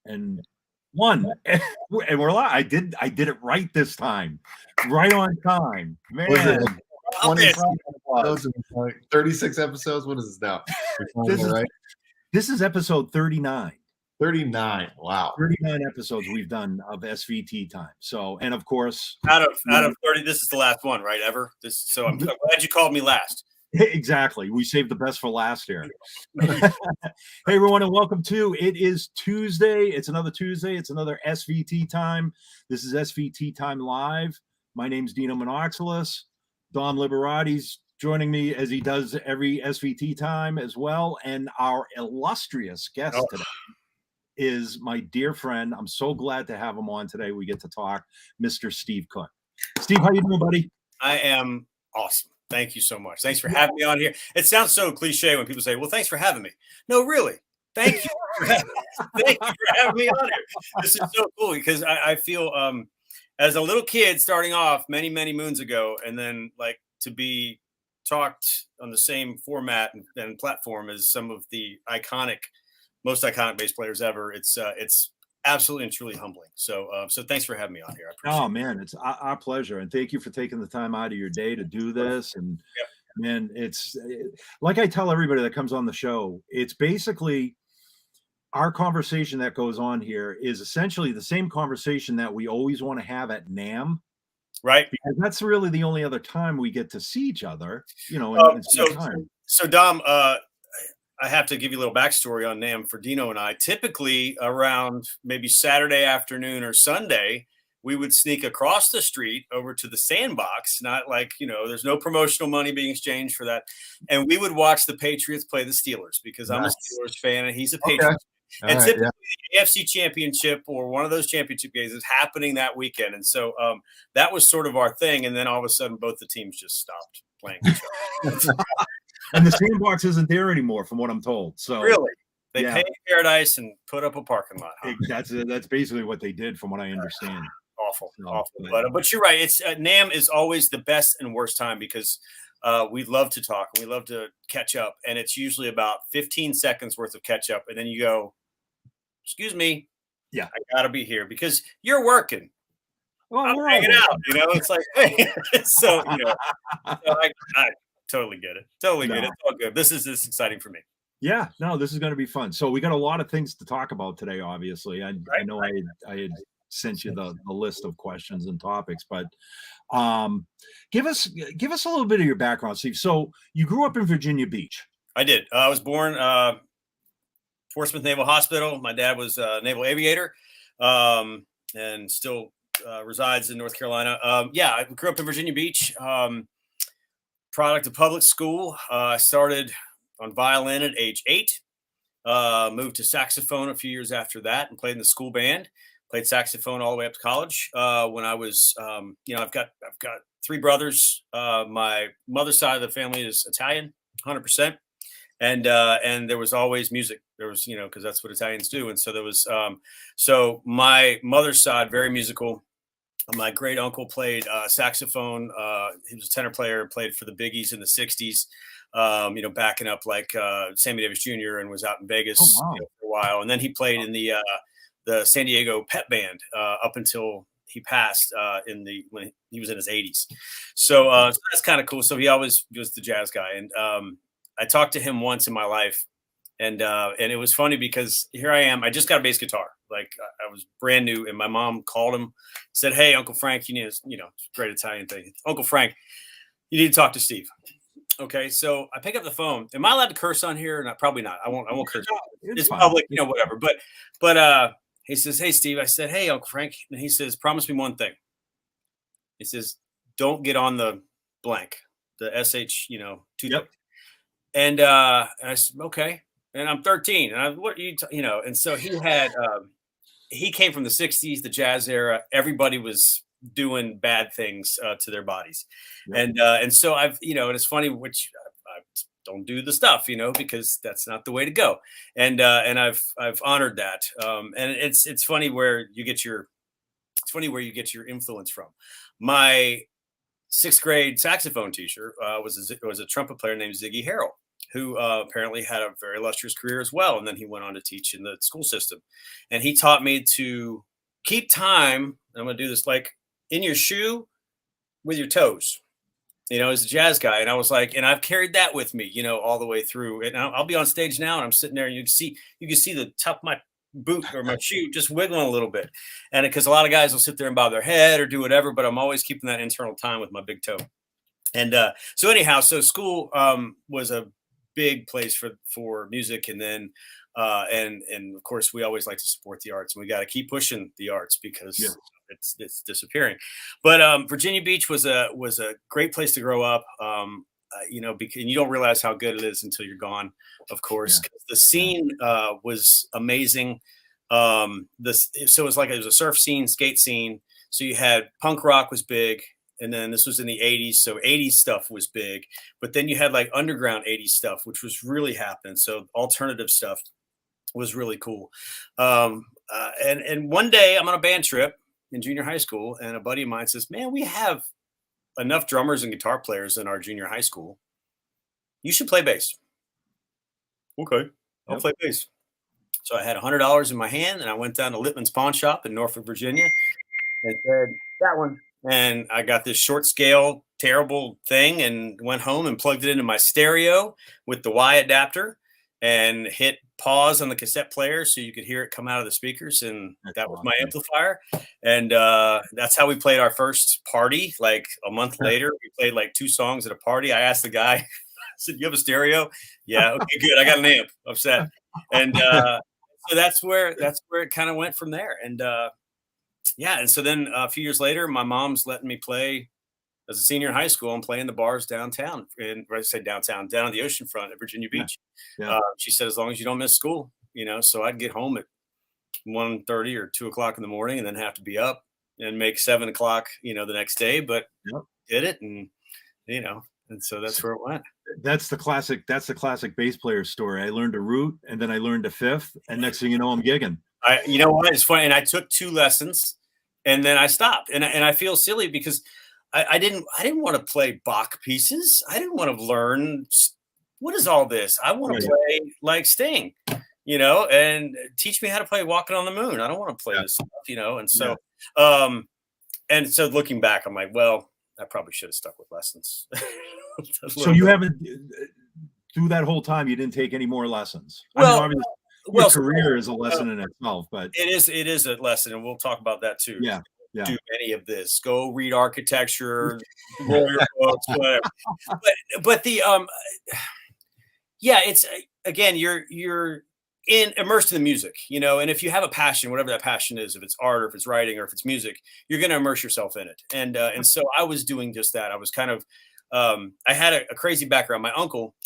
and one, and we're live. I did it right this time, right on time, man. Was it like 20 like 36 episodes? What is this now? This is episode 39. 39. Wow. 39 episodes we've done of SVT time. So, and of course, out of 30, this is the last one, right? Ever. So I'm glad you called me last. Exactly. We saved the best for last here. Hey, everyone, and welcome to It Is Tuesday. It's another Tuesday. It's another SVT time. This is SVT time live. My name's Dino Monoxilus. Don Liberati's joining me as he does every SVT time as well. And our illustrious guest today is my dear friend. I'm so glad to have him on today. We get to talk, Mr. Steve Cook. Steve, how you doing, buddy? I am awesome. Thank you so much. Thanks for having me on here. It sounds so cliche when people say, well, thanks for having me. No, really. Thank you. Thank you for having me on here. This is so cool because I feel as a little kid starting off many, many moons ago, and then like to be talked on the same format and platform as some of the most iconic bass players ever. It's absolutely and truly humbling. So thanks for having me on here. I appreciate it. Man, it's our pleasure. And thank you for taking the time out of your day to do this. And man, it's like I tell everybody that comes on the show, it's basically our conversation that goes on here is essentially the same conversation that we always want to have at NAMM. Right. Because that's really the only other time we get to see each other, you know. So Dom, I have to give you a little backstory on NAMM for Dino and I. Typically around maybe Saturday afternoon or Sunday, we would sneak across the street over to the Sandbox, not like, there's no promotional money being exchanged for that. And we would watch the Patriots play the Steelers because I'm a Steelers fan and he's a Patriots fan. And typically the AFC Championship or one of those championship games is happening that weekend. And so that was sort of our thing. And then all of a sudden, both the teams just stopped playing each other. And the Sandbox isn't there anymore, from what I'm told. So really, they paid Paradise and put up a parking lot. Huh? That's basically what they did, from what I understand. Awful. But you're right. It's NAMM is always the best and worst time because we love to talk and we love to catch up, and it's usually about 15 seconds worth of catch up, and then you go, "Excuse me, I gotta be here because you're working." Well, I'm hanging out. It's like, hey. So I totally get it. Totally get it. It's all good. This is exciting for me. Yeah, no, this is going to be fun. So we got a lot of things to talk about today. Obviously, I know I had sent you the list of questions and topics, but give us a little bit of your background, Steve. So you grew up in Virginia Beach. I did. I was born Fort Smith Naval Hospital. My dad was a naval aviator, and still resides in North Carolina. I grew up in Virginia Beach. Product of public school. I started on violin at age 8. Moved to saxophone a few years after that and played in the school band. Played saxophone all the way up to college. When I was, I've got 3 brothers. My mother's side of the family is Italian, 100%, and there was always music. There was, because that's what Italians do, and so there was. So my mother's side, very musical. My great uncle played saxophone. He was a tenor player, played for the Biggies in the 60s, backing up like Sammy Davis Jr. and was out in Vegas for a while. And then he played in the San Diego Pep Band up until he passed when he was in his 80s. So that's kind of cool. So he always was the jazz guy. And I talked to him once in my life. And it was funny because here I am. I just got a bass guitar. Like I was brand new, and my mom called him, said, "Hey, Uncle Frank, you need great Italian thing. Uncle Frank, you need to talk to Steve." Okay, so I pick up the phone. Am I allowed to curse on here? Not, probably not. I won't curse. It's public, whatever. But he says, "Hey, Steve." I said, "Hey, Uncle Frank," and he says, "Promise me one thing." He says, "Don't get on the blank, the SH, two." Yep. And I said, "Okay." And I'm 13, and and so he had, he came from the 60s, the jazz era. Everybody was doing bad things to their bodies. Yep. And so I've, and it's funny, which I don't do the stuff, because that's not the way to go. And I've honored that. And it's funny where you get your influence from. My 6th grade saxophone teacher was a trumpet player named Ziggy Harrell, who apparently had a very illustrious career as well. And then he went on to teach in the school system. And he taught me to keep time. And I'm going to do this like in your shoe with your toes, as a jazz guy. And I was like, and I've carried that with me, all the way through. And I'll be on stage now and I'm sitting there and you can see the top of my boot or my shoe just wiggling a little bit. And because a lot of guys will sit there and bob their head or do whatever, but I'm always keeping that internal time with my big toe. And so anyhow, so school was a big place for music. And then and of course we always like to support the arts, and we got to keep pushing the arts because it's disappearing. But Virginia Beach was a great place to grow up. Because you don't realize how good it is until you're gone, of course. The scene was amazing. So it was a surf scene, skate scene. So you had punk rock was big. And then this was in the 80s. So 80s stuff was big. But then you had like underground 80s stuff, which was really happening. So alternative stuff was really cool. And one day I'm on a band trip in junior high school, and a buddy of mine says, man, we have enough drummers and guitar players in our junior high school. You should play bass. Okay, I'll play bass. So I had $100 in my hand, and I went down to Littman's Pawn Shop in Norfolk, Virginia, and said, that one. And I got this short scale, terrible thing, and went home and plugged it into my stereo with the Y adapter and hit pause on the cassette player so you could hear it come out of the speakers. And that was my amplifier. And that's how we played our first party. Like a month later, we played like 2 songs at a party. I asked the guy, I said, you have a stereo? Yeah. Okay, good. I got an amp. Upset. And so that's where it kind of went from there. And and so then a few years later, my mom's letting me play as a senior in high school and play in the bars downtown. And I say downtown, down on the oceanfront at Virginia Beach. She said, as long as you don't miss school, so I'd get home at 1:30 or 2 o'clock in the morning and then have to be up and make 7 o'clock, the next day, but did it. And, and so that's where it went. That's the classic bass player story. I learned a root and then I learned a fifth, and next thing you know, I'm gigging. You know what? It's funny. And I took 2 lessons and then I stopped, and I feel silly because I didn't want to play Bach pieces. I didn't want to learn what is all this. I want to play like Sting, and teach me how to play Walking on the Moon. I don't want to play this stuff, And so, and so looking back, I'm like, well, I probably should have stuck with lessons. So you haven't, through that whole time, you didn't take any more lessons. Well, your career is a lesson in itself, but it is a lesson, and we'll talk about that too. Yeah. Do any of this. Go read architecture, lawyer books, whatever. But the it's again, you're immersed in the music, and if you have a passion, whatever that passion is, if it's art or if it's writing or if it's music, you're going to immerse yourself in it. And so I was doing just that. I was kind of I had a crazy background. My uncle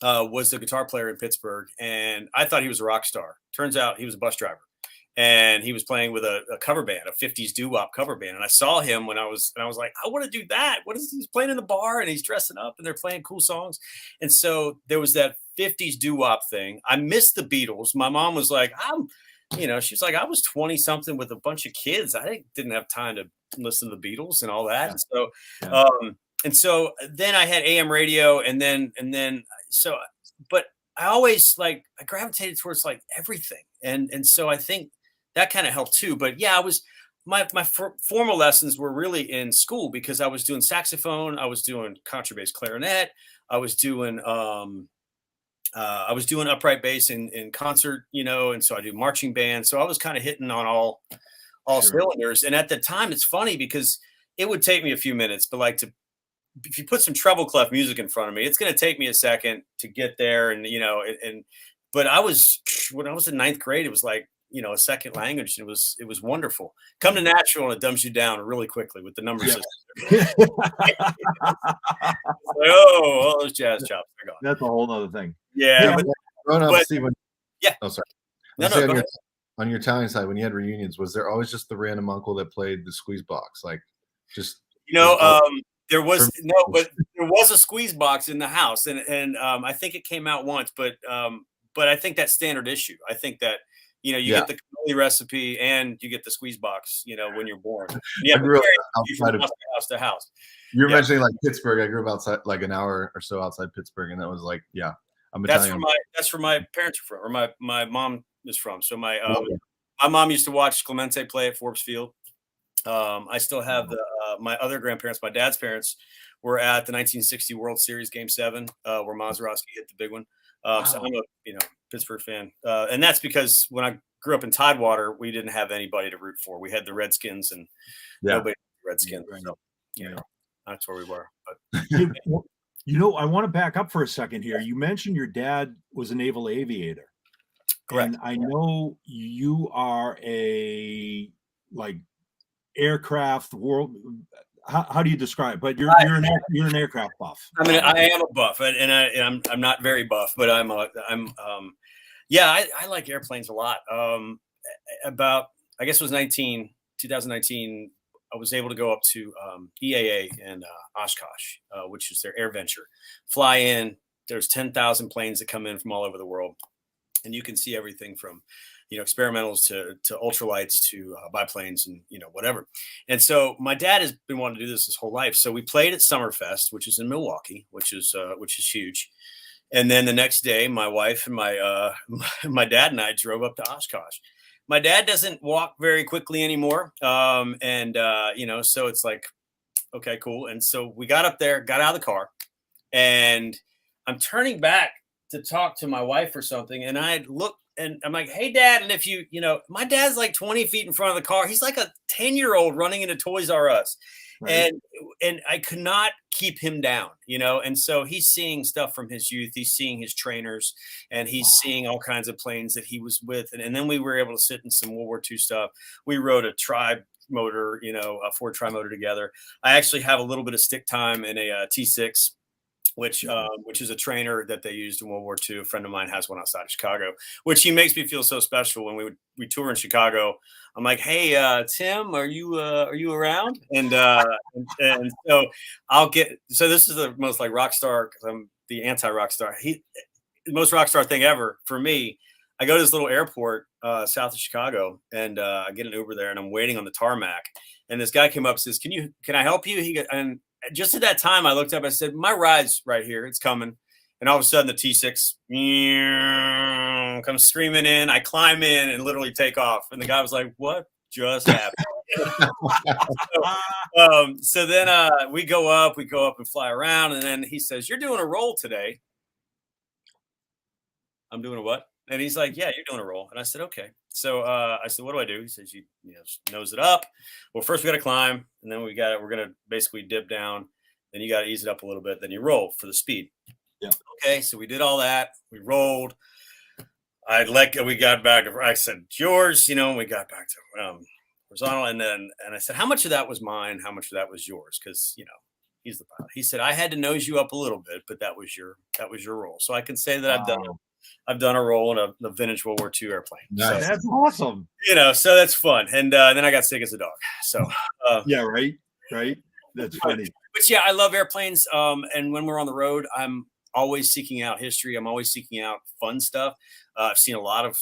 was the guitar player in Pittsburgh, and I thought he was a rock star. Turns out he was a bus driver. And he was playing with a cover band, a 50s doo-wop cover band. And I saw him and I was like, I want to do that. What is he's playing in the bar and he's dressing up and they're playing cool songs. And so there was that 50s doo-wop thing. I missed the Beatles. My mom was like, she's like, I was 20 something with a bunch of kids. I didn't have time to listen to the Beatles and all that. And so then I had AM radio but I always I gravitated towards everything. And so I think that kind of helped too. But yeah, my formal lessons were really in school because I was doing saxophone, I was doing contrabass clarinet, I was doing upright bass in concert, and so I do marching band. So I was kind of hitting on all cylinders. And at the time, it's funny because it would take me a few minutes, but if you put some treble clef music in front of me, it's going to take me a second to get there. And, but when I was in 9th grade, it was a second language. And it was wonderful. Come to Nashville and it dumbs you down really quickly with the number system. All those jazz chops are gone. That's a whole other thing. Yeah. Steve, yeah. Oh, sorry. No, on your Italian side, when you had reunions, was there always just the random uncle that played the squeeze box? There was but there was a squeeze box in the house, and I think it came out once, but I think that's standard issue. I think that you get the cannoli recipe and you get the squeeze box, when you're born. Yeah, I grew up outside of house to house. You're mentioning Pittsburgh. I grew up outside, an hour or so outside Pittsburgh, and that was I'm That's Italian. where my parents are from, or my mom is from. So my mom used to watch Clemente play at Forbes Field. I still have my other grandparents, my dad's parents, were at the 1960 World Series Game 7, where Mazeroski hit the big one. So I'm a Pittsburgh fan, and that's because when I grew up in Tidewater, we didn't have anybody to root for. We had the Redskins, and nobody had the Redskins. Right. So that's where we were. But I want to back up for a second here. You mentioned your dad was a naval aviator. Correct. And I know you are a aircraft world. How do you describe? But you're an aircraft buff. I mean, I am a buff, and I'm not very buff, but I like airplanes a lot. About, I guess it was 2019, I was able to go up to EAA in Oshkosh, which is their air venture. Fly in. There's 10,000 planes that come in from all over the world, and you can see everything from experimentals to ultralights to biplanes and whatever. And so my dad has been wanting to do this his whole life. So we played at Summerfest, which is in Milwaukee, which is huge. And then the next day, my wife and my dad and I drove up to Oshkosh. My dad doesn't walk very quickly anymore, so it's like, okay, cool. And so we got up there, got out of the car, and I'm turning back to talk to my wife or something, and I look. And I'm like, hey, Dad. And if my dad's like 20 feet in front of the car. He's like a 10-year-old running into Toys R Us. Right. And I could not keep him down, And so he's seeing stuff from his youth. He's seeing his trainers, and he's seeing all kinds of planes that he was with. And then we were able to sit in some World War II stuff. We rode a tri motor, a Ford tri motor together. I actually have a little bit of stick time in a T6. Which is a trainer that they used in World War II. A friend of mine has one outside of Chicago, which he makes me feel so special when we tour in Chicago. I'm like, hey, Tim, are you around? And so this is the most like rock star, because I'm the anti-rock star. The most rock star thing ever for me. I go to this little airport south of Chicago, and I get an Uber there, and I'm waiting on the tarmac. And this guy came up and says, can I help you? And just at that time, I looked up, I said, my ride's right here. It's coming. And all of a sudden, the T6 comes screaming in. I climb in and literally take off. And the guy was like, what just happened? So then we go up and fly around. And then he says, you're doing a roll today. I'm doing a what? And he's like, yeah, you're doing a roll. And I said, okay. So I said, what do I do? He says, you nose it up. Well, first we got to climb, and then we're going to basically dip down. Then you got to ease it up a little bit. Then you roll for the speed. Yeah. Okay. So we did all that. We rolled. We got back to, I said, yours, and we got back to horizontal. And I said, how much of that was mine? How much of that was yours? Cause he's the pilot. He said, I had to nose you up a little bit, but that was your roll. So I can say that I've done a roll in a vintage World War II airplane. Nice. So, that's awesome. So that's fun. And then I got sick as a dog. So yeah, right. That's funny. But yeah, I love airplanes. And when we're on the road, I'm always seeking out history. I'm always seeking out fun stuff. I've seen a lot of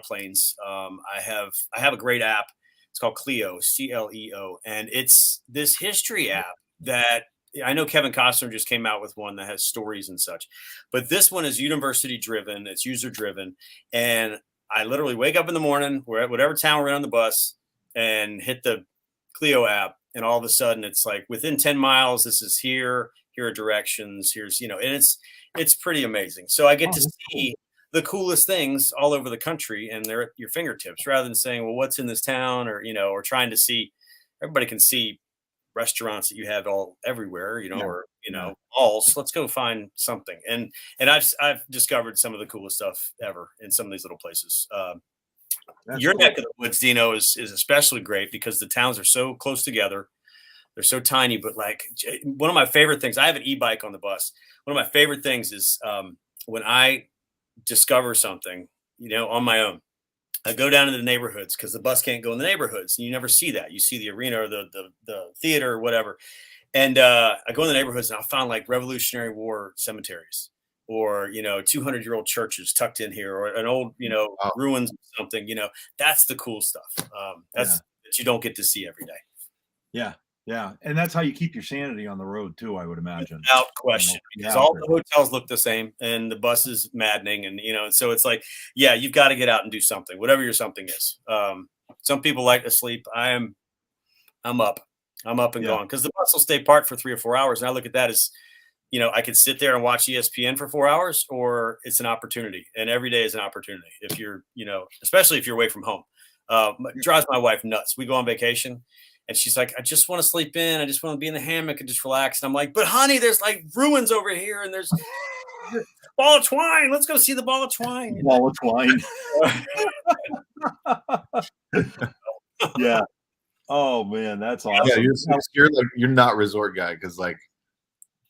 planes. I have a great app. It's called Clio, CLEO, and it's this history app that I know Kevin Costner just came out with one that has stories and such, but this one is university driven. It's user driven. And I literally wake up in the morning, we're at whatever town we're in on the bus, and hit the Clio app. And all of a sudden it's like within 10 miles, this is here are directions, here's, and it's pretty amazing. So I get to see the coolest things all over the country, and they're at your fingertips, rather than saying, well, what's in this town, or, or trying to see, everybody can see restaurants that you have all everywhere, or malls. Let's go find something. And I've discovered some of the coolest stuff ever in some of these little places. Your neck of the woods, Dino, is especially great because the towns are so close together. They're so tiny, but like one of my favorite things, I have an e-bike on the bus. One of my favorite things is when I discover something, on my own. I go down into the neighborhoods because the bus can't go in the neighborhoods, and you never see that. You see the arena or the theater or whatever. And I go in the neighborhoods, and I found like Revolutionary War cemeteries, or 200-year-old churches tucked in here, or an old ruins or something. That's the cool stuff. That you don't get to see every day. Yeah. Yeah, and that's how you keep your sanity on the road too, I would imagine. Without question, because Yeah, all the hotels look the same and the bus is maddening. And, so it's like, yeah, you've got to get out and do something, whatever your something is. Some people like to sleep. I'm up. I'm up and Yeah. gone because the bus will stay parked for 3 or 4 hours. And I look at that as, I could sit there and watch ESPN for 4 hours, or it's an opportunity. And every day is an opportunity. If you're, especially if you're away from home. It drives my wife nuts. We go on vacation and she's like, I just want to sleep in. I just want to be in the hammock and just relax. And I'm like, but honey, there's like ruins over here and there's ball of twine. Let's go see the ball of twine. Ball of twine. Yeah. Oh man, that's awesome. Yeah, you're not resort guy because like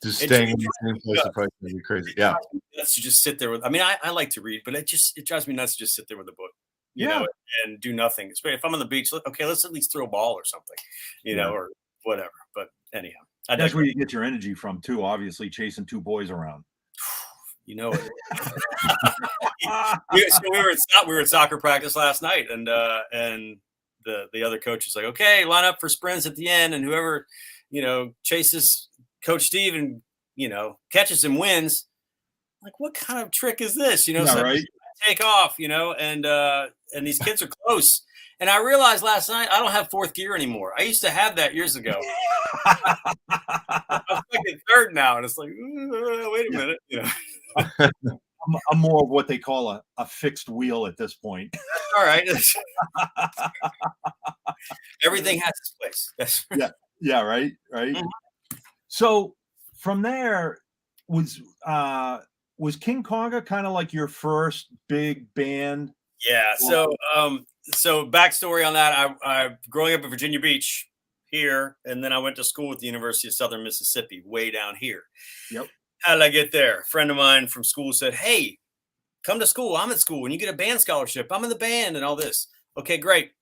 just staying in the same place would probably be crazy. Yeah. Let's just sit there with. I mean, I like to read, but it drives me nuts to just sit there with a book. You know, and do nothing. If I'm on the beach, okay, let's at least throw a ball or something, or whatever. But anyhow, that's where you get your energy from too. Obviously, chasing two boys around. We were at soccer practice last night, and the other coach was like, okay, line up for sprints at the end, and whoever chases Coach Steve and catches him wins. Like, what kind of trick is this? Right? Take off, and these kids are close. And I realized last night I don't have fourth gear anymore. I used to have that years ago. I'm thinking third now, and it's like, wait a minute. I'm more of what they call a fixed wheel at this point. All right. Everything has its place. Yeah, right. Mm-hmm. So from there was King Konga kind of like your first big band? Yeah. So backstory on that, I growing up in Virginia Beach here, and then I went to school at the University of Southern Mississippi, way down here. Yep. How did I get there? A friend of mine from school said, hey, come to school. I'm at school and you get a band scholarship. I'm in the band and all this. Okay, great.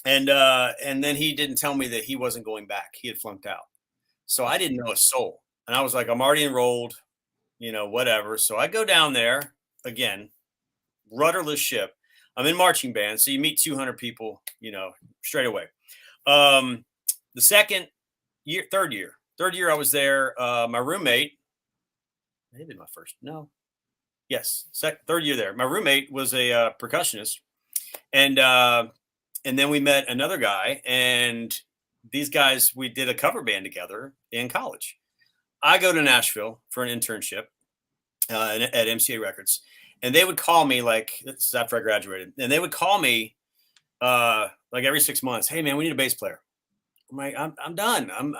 And then he didn't tell me that he wasn't going back. He had flunked out. So I didn't know a soul. And I was like, I'm already enrolled, whatever. So I go down there again, rudderless ship. I'm in marching band. So you meet 200 people, straight away. The third year I was there. My roommate, maybe my first, no. Yes. Third year there. My roommate was a percussionist. And then we met another guy, and these guys, we did a cover band together in college. I go to Nashville for an internship at MCA Records, and they would call me this is after I graduated, and they would call me every 6 months. Hey man, we need a bass player. I'm like, I'm done. I'm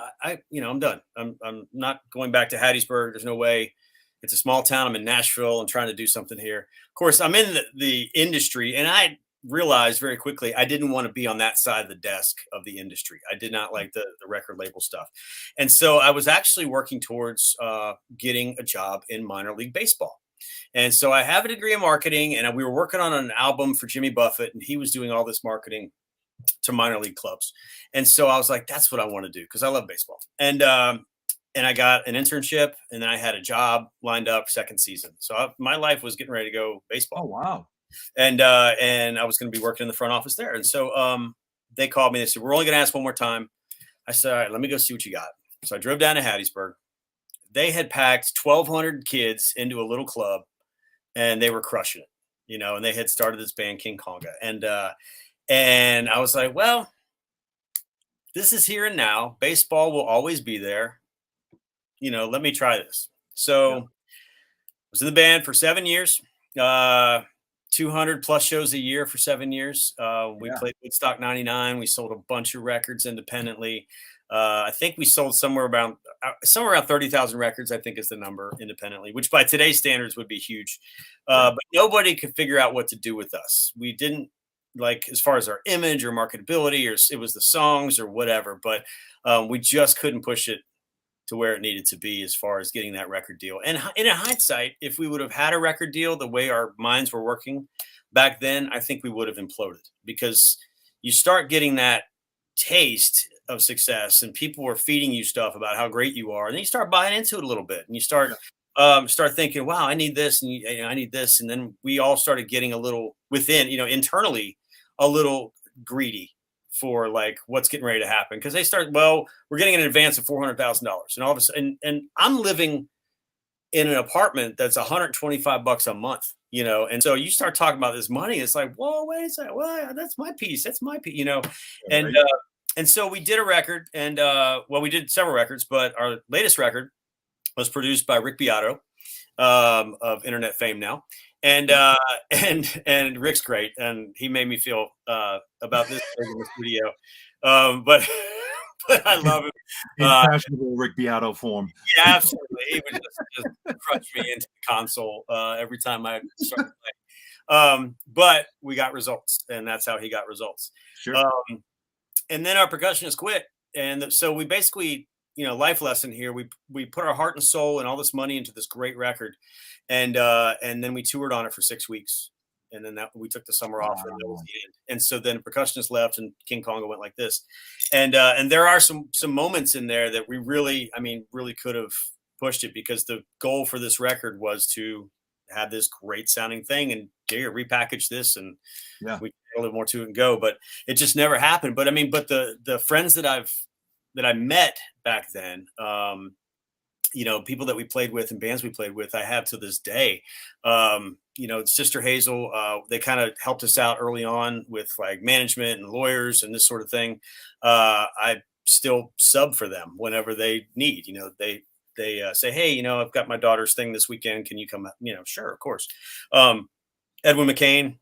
done. I'm not going back to Hattiesburg. There's no way. It's a small town. I'm in Nashville. I'm trying to do something here. Of course, I'm in the industry, and I realized very quickly I didn't want to be on that side of the desk of the industry. I did not like the record label stuff. And so I was actually working towards getting a job in minor league baseball. And so I have a degree in marketing, and we were working on an album for Jimmy Buffett, and he was doing all this marketing to minor league clubs. And so I was like, that's what I want to do, because I love baseball. And I got an internship, and then I had a job lined up second season. So my life was getting ready to go baseball. Oh, wow. And I was going to be working in the front office there. And so they called me. They said, we're only going to ask one more time. I said, all right, let me go see what you got. So I drove down to Hattiesburg. They had packed 1,200 kids into a little club, and they were crushing it, and they had started this band, King Konga. And I was like, well, this is here and now. Baseball will always be there. Let me try this. So I was in the band for 7 years. 200 plus shows a year for 7 years. We played Woodstock 99. We sold a bunch of records independently. I think we sold somewhere around 30,000 records, I think is the number independently, which by today's standards would be huge. But nobody could figure out what to do with us. We didn't as far as our image or marketability, or it was the songs or whatever, but we just couldn't push it to where it needed to be as far as getting that record deal. And in hindsight, if we would have had a record deal the way our minds were working back then, I think we would have imploded, because you start getting that taste of success and people were feeding you stuff about how great you are. And then you start buying into it a little bit, and you start thinking, wow, I need this. And I need this. And then we all started getting a little within, internally a little greedy for like what's getting ready to happen. Cause they start, well, we're getting an advance of $400,000. And all of a sudden, and I'm living in an apartment that's $125 a month, you know? And so you start talking about this money. It's like, whoa, wait a second. Well, that's my piece. That's my piece, you know? And, and so we did a record and, well, we did several records, but our latest record was produced by Rick Beato, of internet fame now. And Rick's great. And he made me feel, about this in the studio. But I love it. Impressionable Rick Beato form. Yeah, absolutely. He would just crush me into the console every time I started playing. But we got results, and that's how he got results. Sure. And then our percussionist quit, and so we basically, you know, life lesson here. We put our heart and soul and all this money into this great record, and then we toured on it for 6 weeks. And then we took the summer off, and that was the end. And so then the percussionist left, and King Konga went like this. And there are some moments in there that we really could have pushed it, because the goal for this record was to have this great sounding thing and repackage this, and we can add a little more to it and go. But it just never happened. But but the friends that I met back then, you know, people that we played with and bands we played with, I have to this day. You know, Sister Hazel, they kind of helped us out early on with like management and lawyers and this sort of thing. I still sub for them whenever they need. You know, they say, hey, you know, I've got my daughter's thing this weekend. Can you come? You know, sure, of course. Edwin McCain,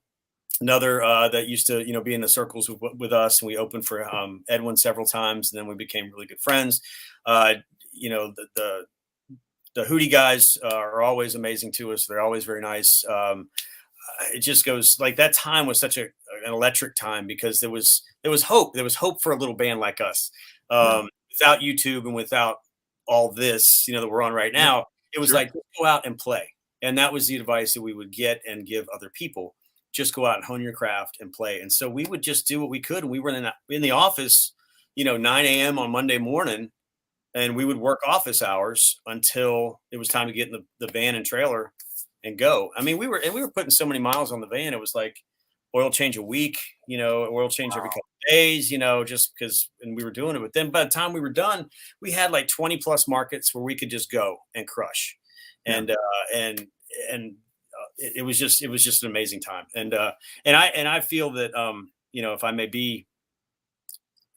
another that used to, you know, be in the circles with us, and we opened for Edwin several times, and then we became really good friends. You know, the Hootie guys are always amazing to us. They're always very nice. It just goes like that time was such an electric time, because there was hope. There was hope for a little band like us. Without YouTube and without all this, you know, that we're on right now, it was like, go out and play. And that was the advice that we would get and give other people. Just go out and hone your craft and play. And so we would just do what we could. And we were in the office, you know, 9 a.m. on Monday morning, and we would work office hours until it was time to get in the van and trailer and go. I mean, we were putting so many miles on the van. It was like oil change a week, you know, oil change every couple of days, you know, just because, and we were doing it. But then by the time we were done, we had like 20 plus markets where we could just go and crush. And it was just an amazing time. And I feel that, you know, if I may be,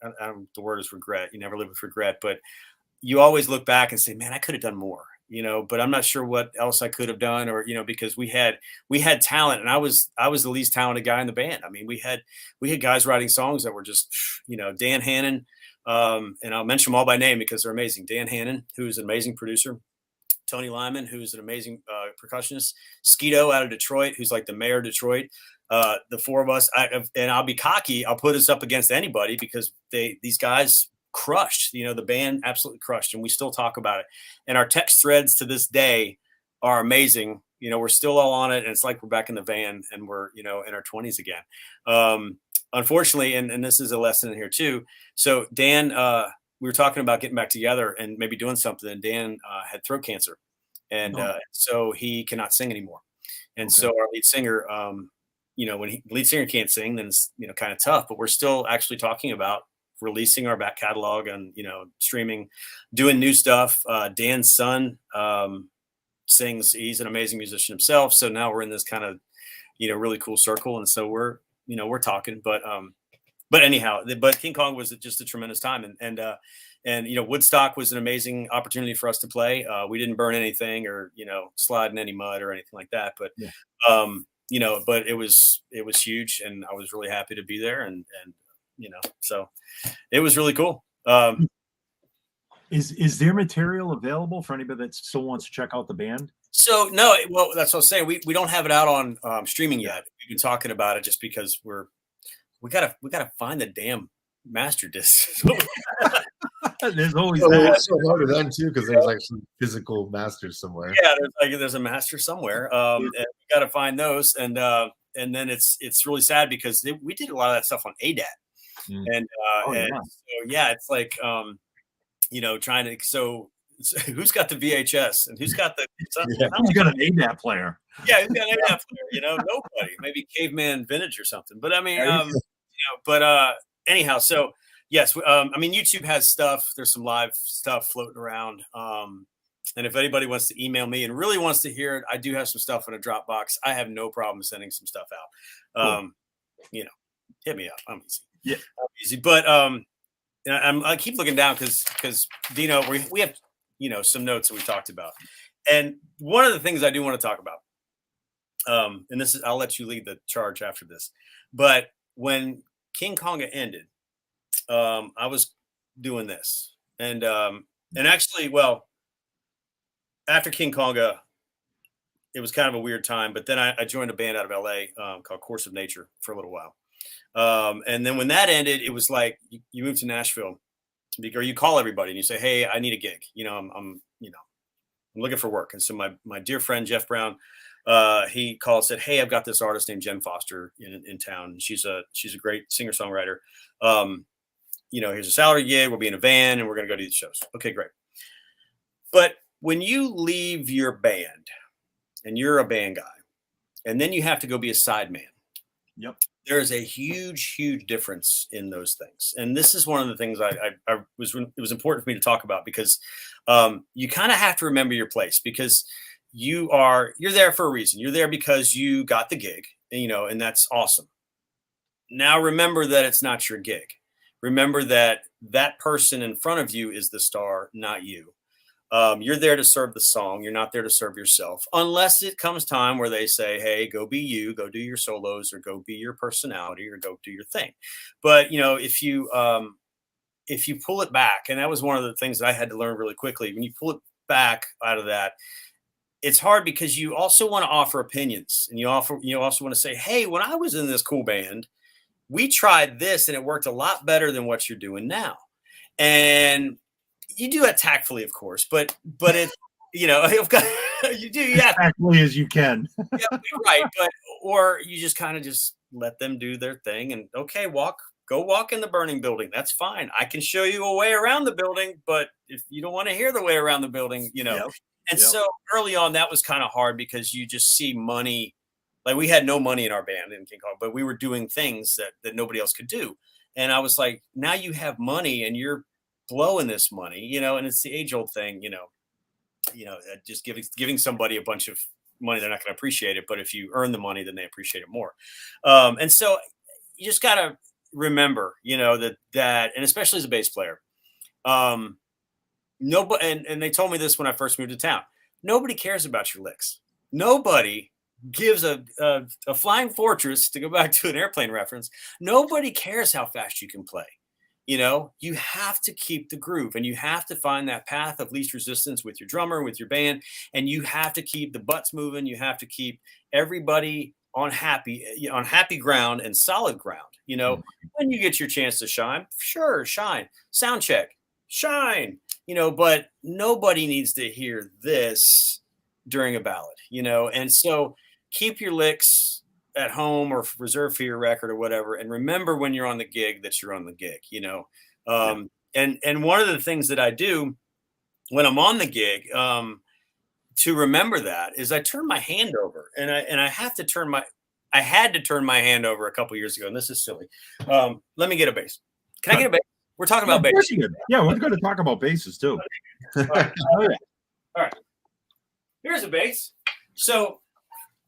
the word is regret. You never live with regret, but you always look back and say, man, I could have done more, you know, but I'm not sure what else I could have done, or, you know, because we had talent, and I was the least talented guy in the band. I mean, we had guys writing songs that were just, you know, Dan Hannon, and I'll mention them all by name because they're amazing. Dan Hannon, who's an amazing producer. Tony Lyman, who's an amazing percussionist. Skeeto out of Detroit, who's like the mayor of Detroit. The four of us, and I'll be cocky, I'll put us up against anybody, because these guys crushed, you know, the band absolutely crushed, and we still talk about it. And our text threads to this day are amazing. You know, we're still all on it, and it's like we're back in the van and we're, you know, in our 20s again. Unfortunately, and this is a lesson in here too. So Dan, we were talking about getting back together and maybe doing something, and Dan had throat cancer, and so he cannot sing anymore. And so our lead singer, you know, when lead singer can't sing, then it's, you know, kind of tough. But we're still actually talking about releasing our back catalog and, you know, streaming, doing new stuff. Dan's son sings. He's an amazing musician himself. So now we're in this kind of, you know, really cool circle. And so we're talking, but anyhow, but King Kong was just a tremendous time. And, you know, Woodstock was an amazing opportunity for us to play. We didn't burn anything or, you know, slide in any mud or anything like that. But, you know, but it was huge, and I was really happy to be there. And, you know, so it was really cool. Is there material available for anybody that still wants to check out the band? So no, well, that's what I was saying. We don't have it out on streaming yet. We've been talking about it just because we gotta find the damn master disc. There's always that. It's so hard to them too, because there's like some physical masters somewhere. Yeah, there's a master somewhere. And we got to find those, and then it's really sad because we did a lot of that stuff on ADAT, and so it's like you know, trying to so who's got the VHS and who's got the who's got an ADAT player? Yeah, who's got an ADAT player? You know, nobody. Maybe Caveman Vintage or something. But I mean, you know, but anyhow, so yes, I mean, YouTube has stuff. There's some live stuff floating around. And if anybody wants to email me and really wants to hear it, I do have some stuff in a Dropbox. I have no problem sending some stuff out. You know, hit me up. I'm easy. Yeah, I'm easy. But I keep looking down because Dino, we have some notes that we talked about, and one of the things I do want to talk about, and this is, I'll let you lead the charge after this, but when King Konga ended, I was doing this, and actually, well, after King Konga, it was kind of a weird time, but then I joined a band out of LA called Course of Nature for a little while. And then when that ended, it was like you move to Nashville, or you call everybody and you say, "Hey, I need a gig. I'm looking for work." And so my dear friend Jeff Brown, he called and said, "Hey, I've got this artist named Jen Foster in town. She's a great singer songwriter. Here's a salary gig. We'll be in a van and we're gonna go to these shows." Okay, great. But when you leave your band and you're a band guy, and then you have to go be a sideman. Yep. There's a huge, huge difference in those things. And this is one of the things it was important for me to talk about, because you kind of have to remember your place, because you're there for a reason. You're there because you got the gig, and that's awesome. Now remember that it's not your gig. Remember that person in front of you is the star, not you. You're there to serve the song. You're not there to serve yourself, unless it comes time where they say, "Hey, go be you, go do your solos, or go be your personality, or go do your thing." But if you pull it back, and that was one of the things that I had to learn really quickly. When you pull it back out of that, it's hard, because you also want to offer opinions, and you also want to say, "Hey, when I was in this cool band, we tried this and it worked a lot better than what you're doing now." And you do it tactfully, of course, but it's, you do tactfully as you can. Yeah, right. But, or you just kind of just let them do their thing, and okay, go walk in the burning building. That's fine. I can show you a way around the building, but if you don't want to hear the way around the building, Yep. And so early on, that was kind of hard, because you just see money. Like, we had no money in our band in King Kong, but we were doing things that nobody else could do. And I was like, now you have money and you're blowing this money, and it's the age old thing, just giving somebody a bunch of money, they're not going to appreciate it. But if you earn the money, then they appreciate it more. And so you just got to remember, that, and especially as a bass player, nobody, and they told me this when I first moved to town, nobody cares about your licks. Nobody gives a flying fortress, to go back to an airplane reference. Nobody cares how fast you can play. You have to keep the groove, and you have to find that path of least resistance with your drummer, with your band, and you have to keep the butts moving. You have to keep everybody on happy ground and solid ground. When you get your chance to shine, sure, shine. Sound check, shine. But nobody needs to hear this during a ballad. And so keep your licks at home or reserve for your record or whatever. And remember when you're on the gig that you're on the gig, and one of the things that I do when I'm on the gig, to remember that, is I turn my hand over, and I had to turn my hand over a couple years ago. And this is silly. Let me get a bass. Can I get a bass? We're talking about bass. Yeah, we're going to talk about basses too. All right. All right. Here's a bass. So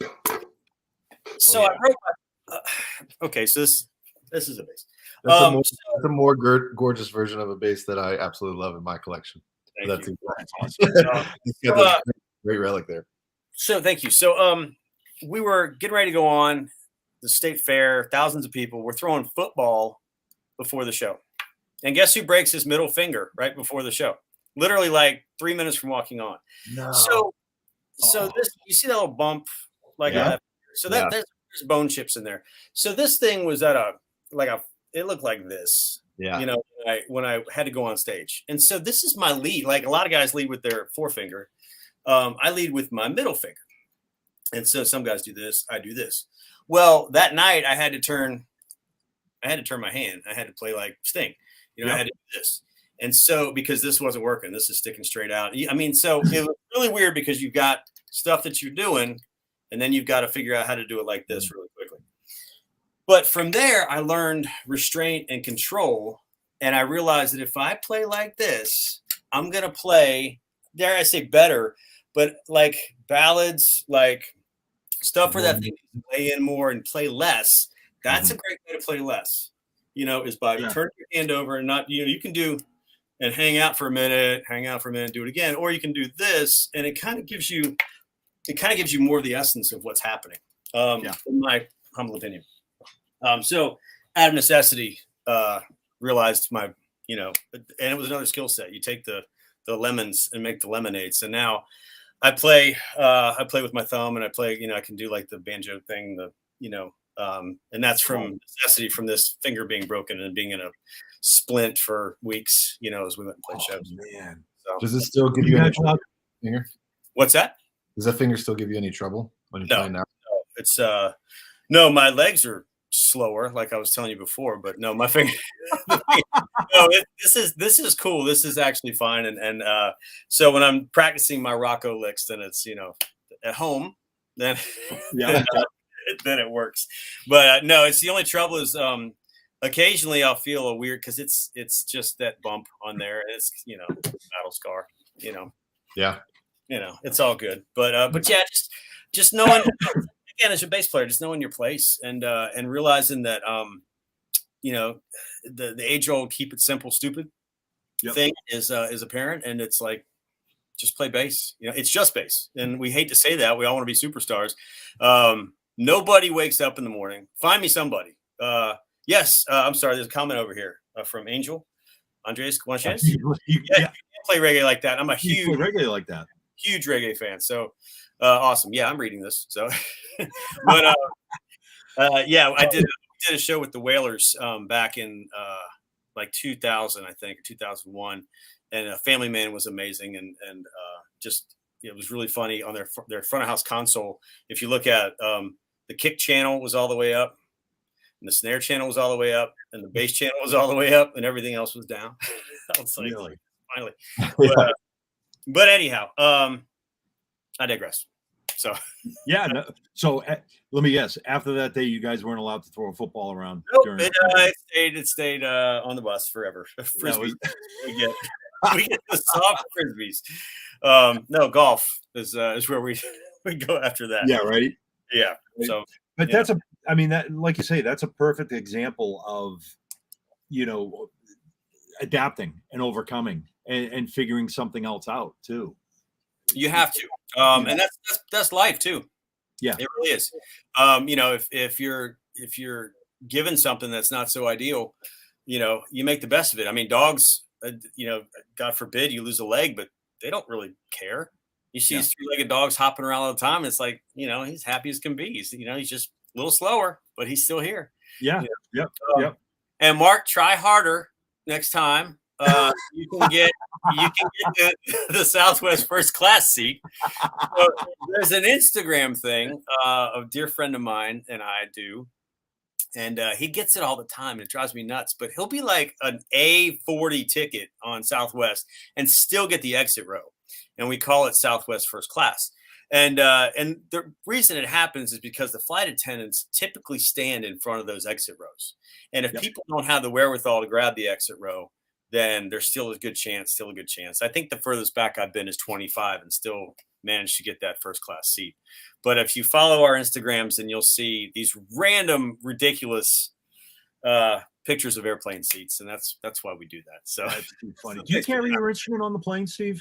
I wrote okay, so this is a bass. That's a more gorgeous version of a bass that I absolutely love in my collection. That's awesome. Great relic there. So thank you. So we were getting ready to go on the state fair, thousands of people. We're throwing football before the show. And guess who breaks his middle finger right before the show? Literally like 3 minutes from walking on. No. So this, you see that little bump like that? So there's bone chips in there. So this thing was at it looked like this. Yeah. When I had to go on stage. And so this is my lead. Like, a lot of guys lead with their forefinger. I lead with my middle finger. And so some guys do this, I do this. Well, that night I had to turn my hand. I had to play like Sting. I had to do this. And so, because this wasn't working, this is sticking straight out. I mean, so it was really weird, because you've got stuff that you're doing, and then you've got to figure out how to do it like this really quickly. But from there, I learned restraint and control. And I realized that if I play like this, I'm going to play, dare I say better, but like ballads, like stuff where that thing can play in more and play less. That's a great way to play less, is by turning your hand over and not, you can do and hang out for a minute, do it again. Or you can do this, and it kind of gives you more of the essence of what's happening, in my humble opinion. So out of necessity, realized and it was another skill set. You take the lemons and make the lemonades. And now I play with my thumb, and I play, I can do like the banjo thing, and that's from necessity, from this finger being broken and being in a splint for weeks, as we went and played shows. Man. So, does it still give you any trouble? Finger? What's that? Does that finger still give you any trouble when you're playing now? No, it's no, my legs are slower, like I was telling you before, but no, my finger. This is cool. This is actually fine, and so when I'm practicing my Rocco licks, then it's at home, then then it works. But no, it's the only trouble is occasionally I'll feel a weird, because it's just that bump on there, and it's battle scar, Yeah. It's all good, but yeah, just knowing. Again, as a bass player, just knowing your place and realizing that the age-old keep it simple, stupid thing is apparent, and it's like just play bass. It's just bass, and we hate to say that. We all want to be superstars. Nobody wakes up in the morning. Find me somebody. Yes, I'm sorry. There's a comment over here from Angel Andres Guanches. You can't play reggae like that. I'm a huge reggae like that. Huge reggae fan. So. Awesome. Yeah, I'm reading this. So, but yeah, I did a show with the Wailers back in like 2000, I think, or 2001, and Family Man was amazing, and just it was really funny on their front of house console. If you look at the kick channel was all the way up, and the snare channel was all the way up, and the bass channel was all the way up, and everything else was down. I was like, really? Finally. But anyhow, I digress. So yeah, no, so let me guess. After that day, you guys weren't allowed to throw a football around. Nope, it stayed on the bus forever. Frisbee. we get the soft frisbees. No, golf is where we go after that. Yeah, right. Yeah. So, but that's that, like you say, that's a perfect example of adapting and overcoming and figuring something else out too. You have to, and that's life too. Yeah, it really is. If you're given something that's not so ideal, you make the best of it. I mean, dogs, God forbid you lose a leg, but they don't really care. You see these three-legged dogs hopping around all the time. It's like, he's happy as can be. He's just a little slower, but he's still here. Yeah. Yep. And Mark, try harder next time. You can get the Southwest first class seat. So there's an Instagram thing a dear friend of mine and I do, and he gets it all the time, and it drives me nuts. But he'll be like an A40 ticket on Southwest and still get the exit row, and we call it Southwest first class. And the reason it happens is because the flight attendants typically stand in front of those exit rows, and if people don't have the wherewithal to grab the exit row, then there's still a good chance. I think the furthest back I've been is 25 and still managed to get that first class seat. But if you follow our Instagrams, then you'll see these random, ridiculous pictures of airplane seats. And that's why we do that. So that's funny. Do you carry your instrument on the plane, Steve?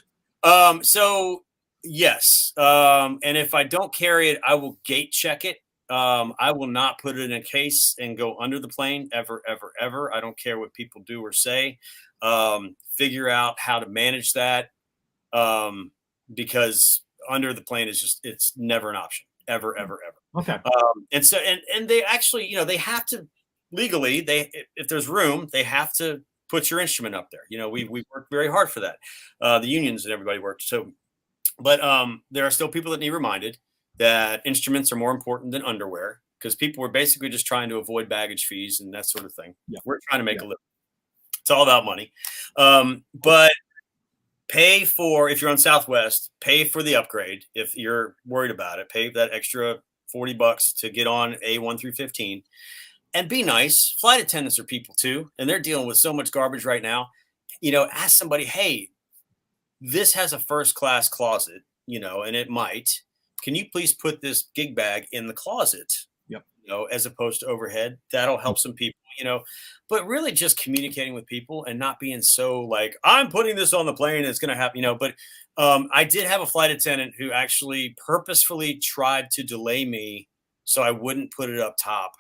So yes. And if I don't carry it, I will gate check it. I will not put it in a case and go under the plane ever, ever, ever. I don't care what people do or say. Figure out how to manage that, because under the plane is it's never an option, ever, ever, ever. Okay. And so, and they actually, they have to legally, if there's room, they have to put your instrument up there. We worked very hard for that. The unions and everybody worked. So, but there are still people that need reminded that instruments are more important than underwear, because people were basically just trying to avoid baggage fees and that sort of thing. Yeah. We're trying to make a living. It's all about money. But pay for, if you're on Southwest, pay for the upgrade. If you're worried about it, pay that extra $40 to get on A1 through 15. and be nice. Flight attendants are people too, and they're dealing with so much garbage right now. Ask somebody, hey, this has a first class closet, and it might. Can you please put this gig bag in the closet? Yep. As opposed to overhead. That'll help some people, but really just communicating with people and not being so like, I'm putting this on the plane, it's going to happen, but I did have a flight attendant who actually purposefully tried to delay me so I wouldn't put it up top.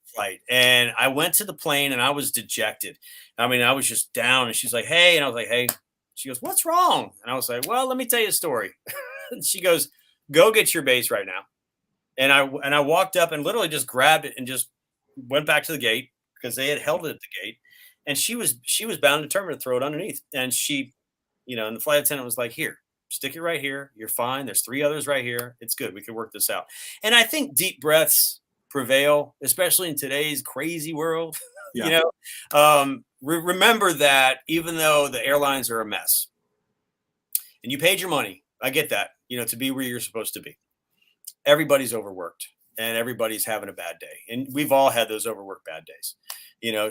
Flight. And I went to the plane and I was dejected. I mean, I was just down, and she's like, hey, and I was like, hey. She goes, what's wrong? And I was like, well, let me tell you a story. And she goes, go get your base right now. And I walked up and literally just grabbed it and just went back to the gate because they had held it at the gate. And she was bound and determined to throw it underneath. And she, and the flight attendant was like, here, stick it right here. You're fine. There's 3 others right here. It's good. We can work this out. And I think deep breaths prevail, especially in today's crazy world. Yeah. Remember that even though the airlines are a mess and you paid your money, I get that, to be where you're supposed to be. Everybody's overworked and everybody's having a bad day. And we've all had those overworked bad days,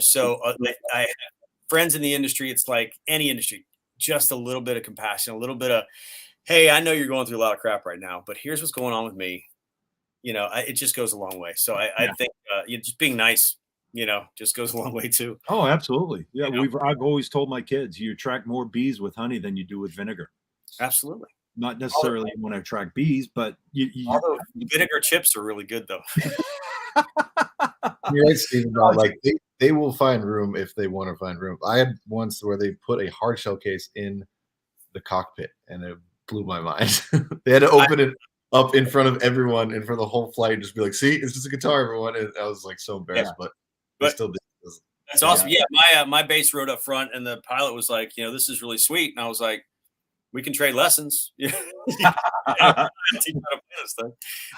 so I have friends in the industry. It's like any industry, just a little bit of compassion, a little bit of, hey, I know you're going through a lot of crap right now, but here's what's going on with me. It just goes a long way. So I think just being nice, just goes a long way too. Oh, absolutely. Yeah. I've always told my kids, you attract more bees with honey than you do with vinegar. Absolutely. Not necessarily want to attract bees, but although vinegar chips are really good though. You're right, Stephen. Like they will find room if they want to find room. I had once where they put a hard shell case in the cockpit, and it blew my mind. They had to open it up in front of everyone and for the whole flight and just be like, see, it's just a guitar, everyone. And I was like so embarrassed, but they still did. That's awesome. Yeah, my bass rode up front, and the pilot was like, this is really sweet. And I was like, we can trade lessons. Teach how to play this thing.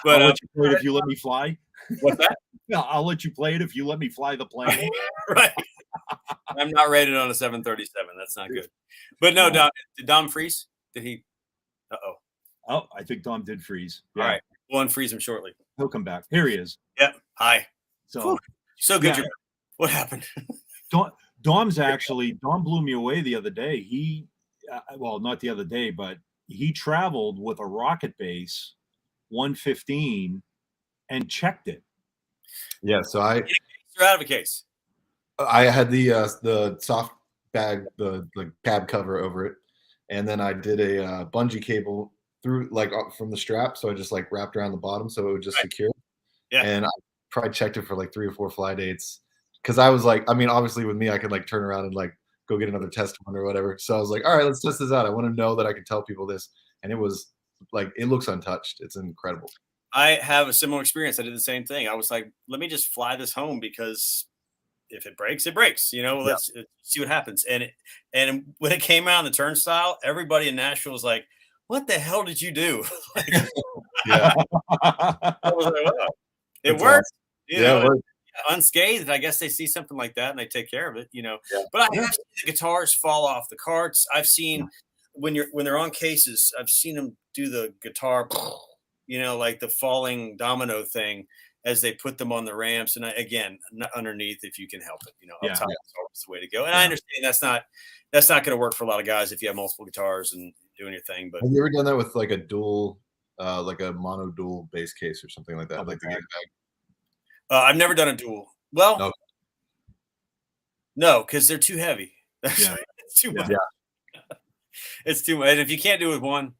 But I'll let you play it if you let me fly. What's that? No, I'll let you play it if you let me fly the plane. Right. I'm not rated on a 737. That's not good. But no, Dom, did Dom freeze? Did he? Uh-oh. Oh, I think Dom did freeze. Yeah. All right. We'll unfreeze him shortly. He'll come back. Here he is. Yep. Hi. So good. Yeah. What happened? Dom blew me away the other day. He, well, not the other day, but he traveled with a rocket base 115 and checked it. Yeah. So you're out of a case. I had the soft bag, the cab cover over it. And then I did a bungee cable through from the strap. So I just wrapped around the bottom so it would just secure. Yeah. And I probably checked it for 3 or 4 fly dates. Cause I was obviously with me, I could turn around and go get another test one or whatever. So I was like, all right, let's test this out. I want to know that I can tell people this. And it was it looks untouched. It's incredible. I have a similar experience. I did the same thing. I was like, let me just fly this home because if it breaks, it breaks. Let's see what happens. And when it came out on the turnstile, everybody in Nashville was like, what the hell did you do? Yeah. I was like, wow. It That's worked. Awesome. It worked. Unscathed. I guess they see something like that and they take care of it, But I have seen the guitars fall off the carts. I've seen when they're on cases, I've seen them do the guitar, like the falling domino thing as they put them on the ramps. And again, not underneath if you can help it, up top is always the way to go. And I understand that's not going to work for a lot of guys if you have multiple guitars and doing your thing. But have you ever done that with a dual, a mono dual bass case or something like that? I've never done a dual. Well, no, because they're too heavy. Yeah. It's too much. Yeah. It's too much. And if you can't do it with one,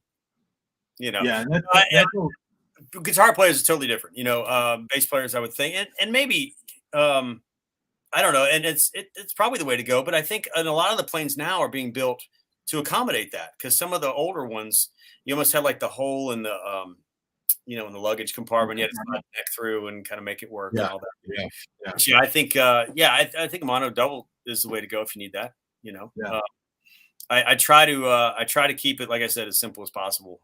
Yeah. Guitar players are totally different. Bass players, I would think, and maybe I don't know. And it's probably the way to go. But I think a lot of the planes now are being built to accommodate that because some of the older ones, you almost had the hole in the in the luggage compartment, you had to slide the neck through and kind of make it work and all that. Yeah. I think I think mono double is the way to go if you need that. I try to keep it, like I said, as simple as possible,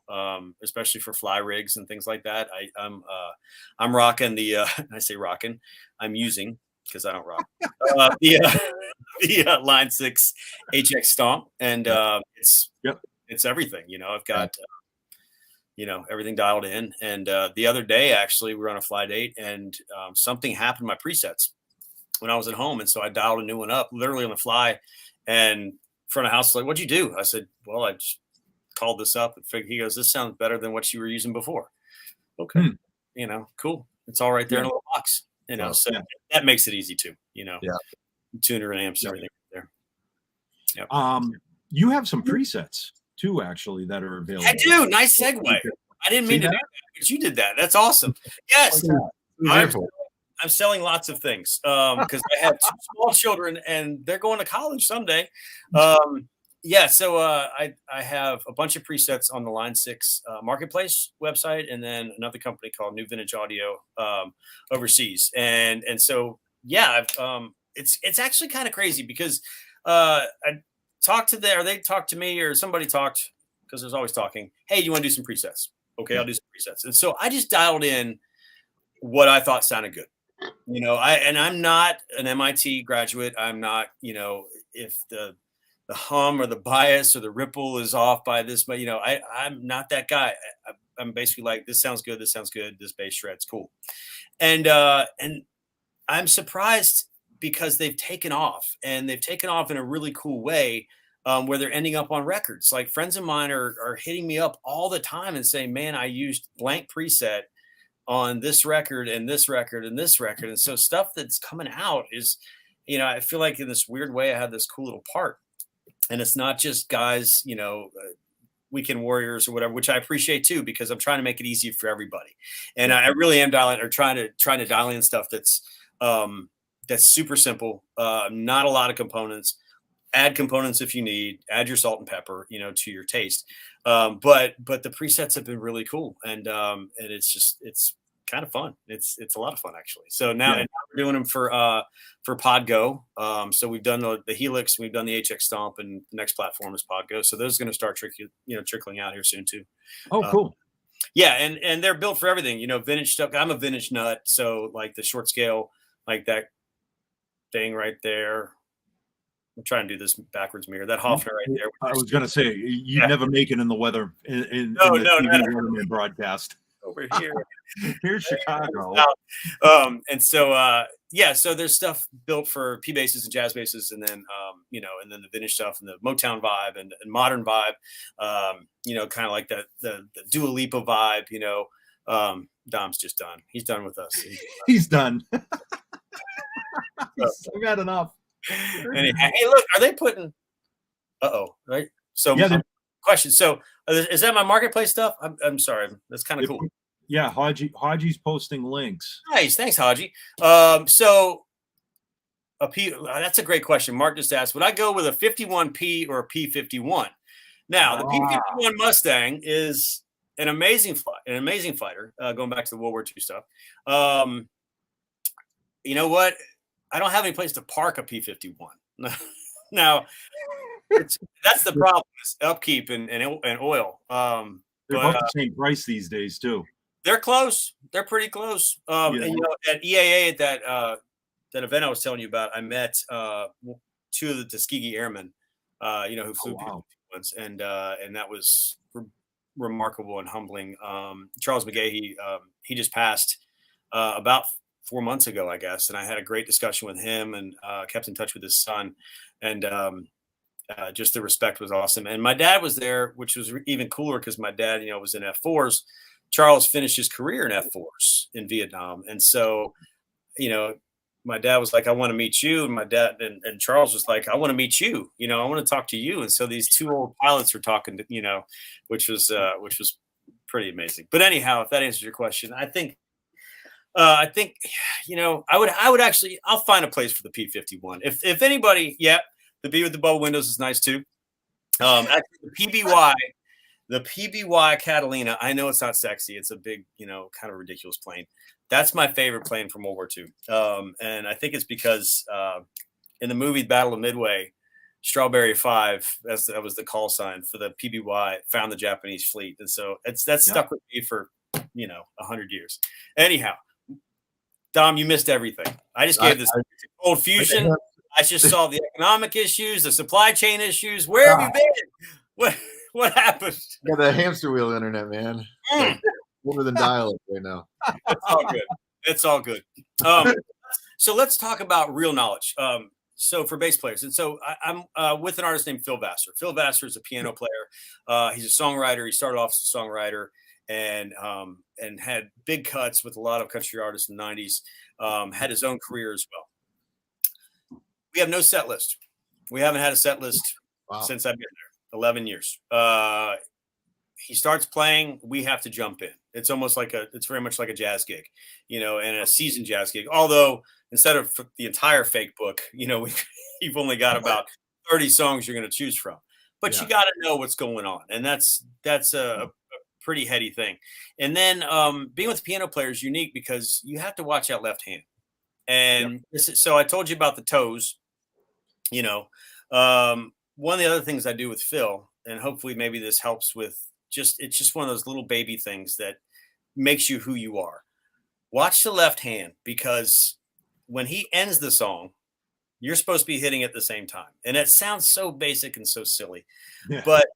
especially for fly rigs and things like that. I'm rocking the I say rocking, I'm using because I don't rock the Line 6 HX Stomp, and it's everything. I've got everything dialed in. And the other day, actually, we were on a fly date, and something happened to my presets when I was at home. And so I dialed a new one up literally on the fly, and front of house, like, what'd you do? I said, well, I just called this up and figured. He goes, this sounds better than what you were using before. Okay. Cool. It's all right there in a little box, so that makes it easy too, tuner and amps and everything there. Yep. You have some presets too, actually, that are available. I do. Nice segue. I didn't mean to do that, but you did that. That's awesome. Yes. I'm selling lots of things because I have 2 small children and they're going to college someday. So I have a bunch of presets on the Line 6 marketplace website, and then another company called New Vintage Audio overseas. And so it's actually kind of crazy because I talked to them, or they talked to me, or somebody talked, because there's always talking. Hey, do you want to do some presets? Okay, I'll do some presets. And so I just dialed in what I thought sounded good. I'm not an MIT graduate. I'm not, if the hum or the bias or the ripple is off by this, but I'm not that guy. I'm basically like, this sounds good. This sounds good. This bass shred's cool. And I'm surprised because they've taken off, and they've taken off in a really cool way, where they're ending up on records. Like, friends of mine are hitting me up all the time and saying, man, I used blank preset on this record and this record and this record. And so stuff that's coming out is, I feel like in this weird way, I have this cool little part, and it's not just guys, weekend warriors or whatever, which I appreciate too, because I'm trying to make it easy for everybody. And I really am trying to dial in stuff that's super simple. Not a lot of components. Add components if you need, add your salt and pepper, to your taste. But the presets have been really cool. And it's kind of fun. It's a lot of fun, actually. So now we're doing them for Podgo. So we've done the Helix, we've done the HX Stomp, and the next platform is Podgo. So those are going to start trickling out here soon too. Oh, cool. And they're built for everything, vintage stuff. I'm a vintage nut. So like the short scale, like that thing right there. I'm trying to do this backwards mirror. That Hofner right there. I was going to say, you never make it in the weather in the TV broadcast. Over here. Here's Chicago. And so, so there's stuff built for P basses and jazz basses, and then, and then the vintage stuff and the Motown vibe and modern vibe, kind of like the Dua Lipa vibe, Dom's just done. He's done with us. He's done. He's still got enough. And hey, look, are they putting? Right. So question. So is that my marketplace stuff? I'm sorry. That's kind of cool. Yeah, Haji's posting links. Nice, thanks, Haji. That's a great question. Mark just asked, would I go with a 51P or a P51? Now, the P51 Mustang is an amazing fighter. Going back to the World War II stuff. You know what? I don't have any place to park a P51. Now, that's the problem. Is upkeep and oil. They're about the same price these days too. They're close. They're pretty close. And at EAA at that event I was telling you about, I met 2 of the Tuskegee Airmen, who flew P51s, and that was remarkable and humbling. Charles McGahee, he just passed about 4 months ago, I guess. And I had a great discussion with him and kept in touch with his son. And just the respect was awesome. And my dad was there, which was even cooler because my dad, was in F4s. Charles finished his career in F4s in Vietnam. And so, my dad was like, I want to meet you. And my dad and Charles was like, I want to meet you. I want to talk to you. And so these 2 old pilots were talking to, which was pretty amazing. But anyhow, if that answers your question, I think, I would actually, I'll find a place for the P51. If anybody, the B with the bubble windows is nice too. Actually, the PBY Catalina, I know it's not sexy. It's a big, kind of ridiculous plane. That's my favorite plane from World War II. And I think it's because in the movie Battle of Midway, Strawberry 5, that was the call sign for the PBY, found the Japanese fleet. And so that's stuck with me for, 100 years. Anyhow, Dom, you missed everything. I just gave this cold fusion. I just saw the economic issues, the supply chain issues. Where have you been? What happened? Got the hamster wheel internet, man. Like, older than dial-up right now. It's all good. It's all good. So let's talk about real knowledge. So for bass players, and so I'm with an artist named Phil Vassar. Phil Vassar is a piano player. He's a songwriter. He started off as a songwriter and had big cuts with a lot of country artists in the 90s. Had his own career as well. We have no set list. We haven't had a set list since I've been there, 11 years. He starts playing, we have to jump in. It's almost like it's very much like a jazz gig, and a seasoned jazz gig. Although instead of the entire fake book, you've only got about 30 songs you're going to choose from, but you got to know what's going on. And that's a pretty heady thing. And then being with the piano player is unique because you have to watch that left hand. And so I told you about the toes, one of the other things I do with Phil, and hopefully maybe this helps with it's just one of those little baby things that makes you who you are. Watch the left hand, because when he ends the song, you're supposed to be hitting at the same time. And it sounds so basic and so silly, but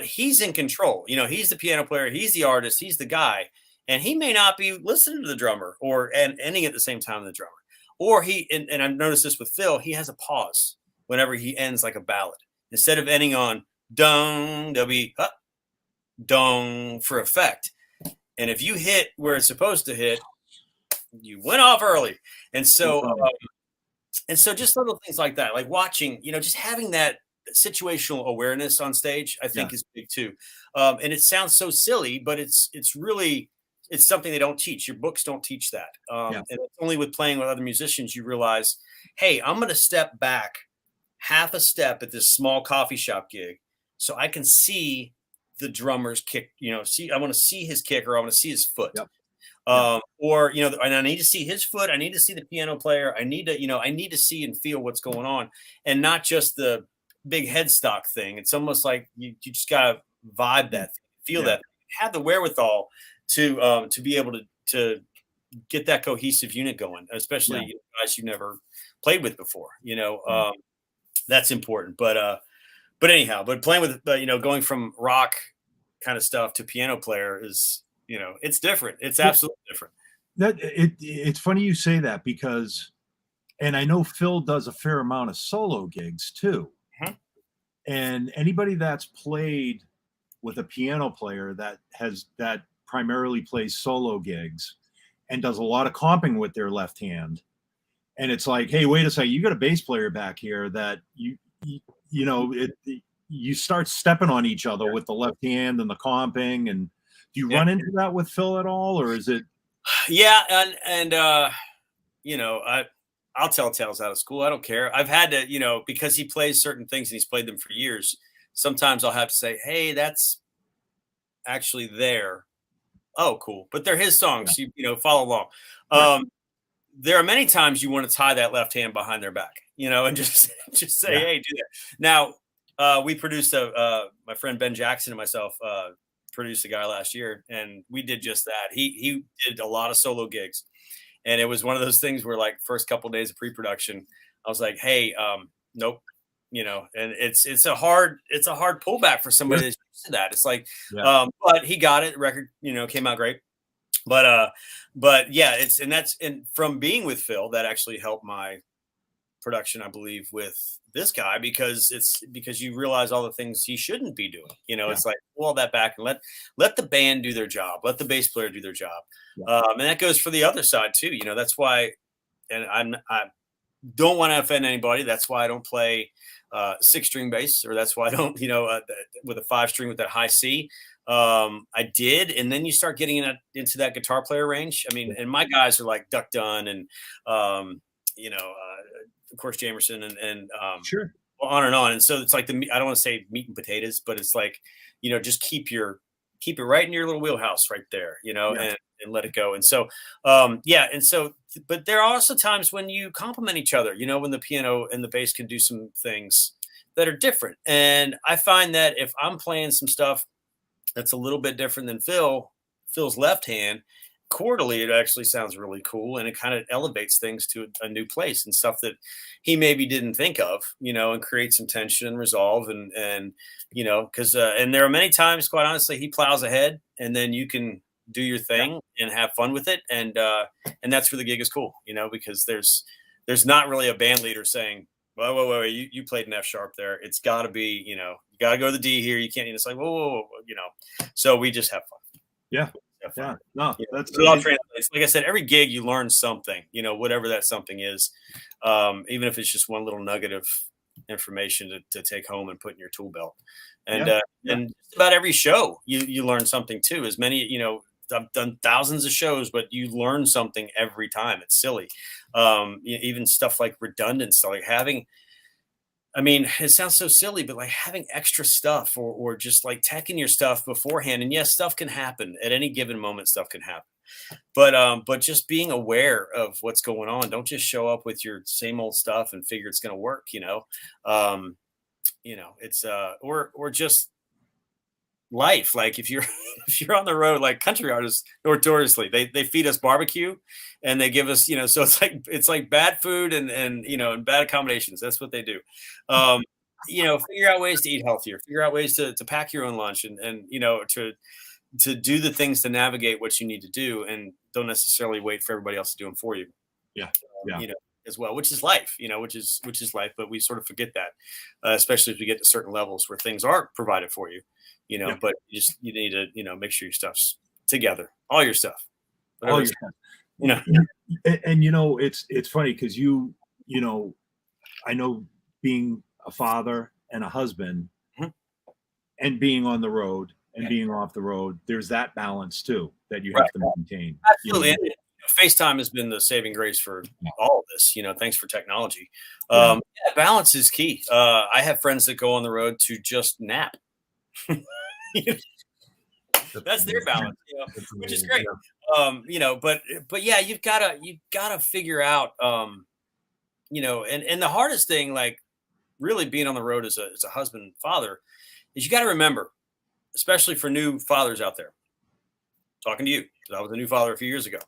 he's in control. He's the piano player, he's the artist, he's the guy, and he may not be listening to the drummer and ending at the same time as the drummer. Or and I've noticed this with Phil, he has a pause whenever he ends like a ballad. Instead of ending on dong, there'll be dong for effect. And if you hit where it's supposed to hit, you went off early. And so just little things like that, like watching, just having that situational awareness on stage, I think is big too. And it sounds so silly, but it's really, it's something they don't teach. Your books don't teach that. And it's only with playing with other musicians, you realize, hey, I'm going to step back half a step at this small coffee shop gig so I can see the drummer's kick, I want to see his kick, or I want to see his foot. Or, and I need to see his foot. I need to see the piano player. I need to see and feel what's going on, and not just the big headstock thing. It's almost like you just got to vibe that, feel that, have the wherewithal to be able to get that cohesive unit going, especially guys you've never played with before, that's important. But anyhow, playing with, going from rock kind of stuff to piano player is, it's different. It's absolutely different. It's funny you say that, because, and I know Phil does a fair amount of solo gigs too. And anybody that's played with a piano player that primarily plays solo gigs and does a lot of comping with their left hand, and it's like, hey, wait a second, you got a bass player back here that you start stepping on each other with the left hand and the comping. And do you run into that with Phil at all, or is it? Yeah. And I'll tell tales out of school. I don't care. I've had to, because he plays certain things and he's played them for years. Sometimes I'll have to say, hey, that's actually there. Oh, cool. But they're his songs. You follow along. There are many times you want to tie that left hand behind their back, and just say, hey, do that. Now, we produced my friend Ben Jackson and myself produced a guy last year, and we did just that. He did a lot of solo gigs, and it was one of those things where, like, first couple of days of pre-production, I was like, hey, nope, and it's a hard pullback for somebody that's used to that. It's like, but he got it. The record, came out great. But yeah, and from being with Phil, that actually helped my production, I believe, with this guy, because you realize all the things he shouldn't be doing. It's like, pull all that back and let the band do their job, let the bass player do their job. And that goes for the other side too. That's why, and I don't want to offend anybody. That's why I don't play 6-string bass, or that's why I don't, with a 5-string with that high C. I did, and then you start getting into that guitar player range. I mean, and my guys are like Duck Dunn and of course Jamerson and Sure, on and on. And so it's like I don't want to say meat and potatoes, but it's like, just keep it right in your little wheelhouse right there, and let it go. And so but there are also times when you complement each other, when the piano and the bass can do some things that are different. And I find that if I'm playing some stuff that's a little bit different than Phil's left hand, quarterly, it actually sounds really cool, and it kind of elevates things to a new place and stuff that he maybe didn't think of, and create some tension and resolve, and because and there are many times, quite honestly, he plows ahead, and then you can do your thing and have fun with it, and that's where the gig is cool, because there's not really a band leader saying, whoa, you played an F sharp there. It's got to be, you got to go to the D here. You can't. It's like whoa, So we just have fun. Yeah. Have fun. Yeah. No, that's it all translates. Like I said, every gig you learn something. Whatever that something is, even if it's just one little nugget of information to take home and put in your tool belt. And and just about every show you learn something too. As many, I've done thousands of shows, but you learn something every time. It's silly. Even stuff like redundant stuff, like having, it sounds so silly, but like having extra stuff or just like teching your stuff beforehand. And yes, stuff can happen at any given moment. Stuff can happen, but just being aware of what's going on. Don't just show up with your same old stuff and figure it's going to work. It's or just life. Like if you're on the road, like country artists notoriously, they feed us barbecue and they give us, so it's like bad food and and bad accommodations. That's what they do. Figure out ways to eat healthier, figure out ways to pack your own lunch and to do the things to navigate what you need to do, and don't necessarily wait for everybody else to do them for you. Yeah. As well, which is life, which is life. But we sort of forget that, especially as we get to certain levels where things aren't provided for you. But you need to, make sure your stuff's together, all your stuff. All your stuff. And it's funny because I know being a father and a husband and being on the road and being off the road, there's that balance too that you have to maintain. Absolutely. FaceTime has been the saving grace for all of this. Thanks for technology. Balance is key. I have friends that go on the road to just nap. That's their balance, which is great. But yeah, you've gotta figure out, and the hardest thing, like really being on the road as a husband and father, is you got to remember, especially for new fathers out there, talking to you, because I was a new father a few years ago.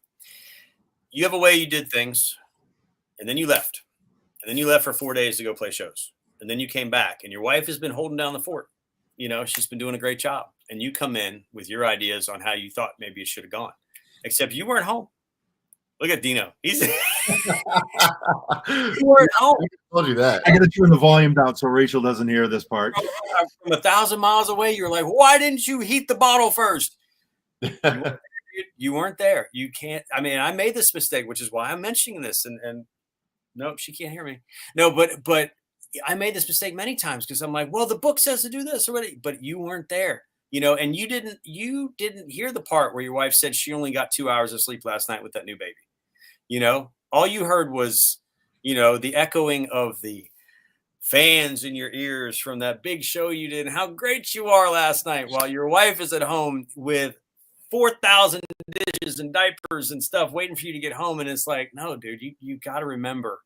You have a way you did things, and then you left, for 4 days to go play shows, and then you came back, and your wife has been holding down the fort. She's been doing a great job, and you come in with your ideas on how you thought maybe it should have gone, except you weren't home. Look at Dino. You weren't home. I told you that. I got to turn the volume down so Rachel doesn't hear this part. From 1,000 miles away, you're like, why didn't you heat the bottle first? You weren't there. You can't. I made this mistake, which is why I'm mentioning this. And nope, she can't hear me. No, but I made this mistake many times because I'm like, well, the book says to do this already, but you weren't there, and you didn't hear the part where your wife said she only got 2 hours of sleep last night with that new baby. All you heard was, the echoing of the fans in your ears from that big show you did and how great you are last night while your wife is at home with 4,000 dishes and diapers and stuff waiting for you to get home. And it's like, no, dude, you got to remember,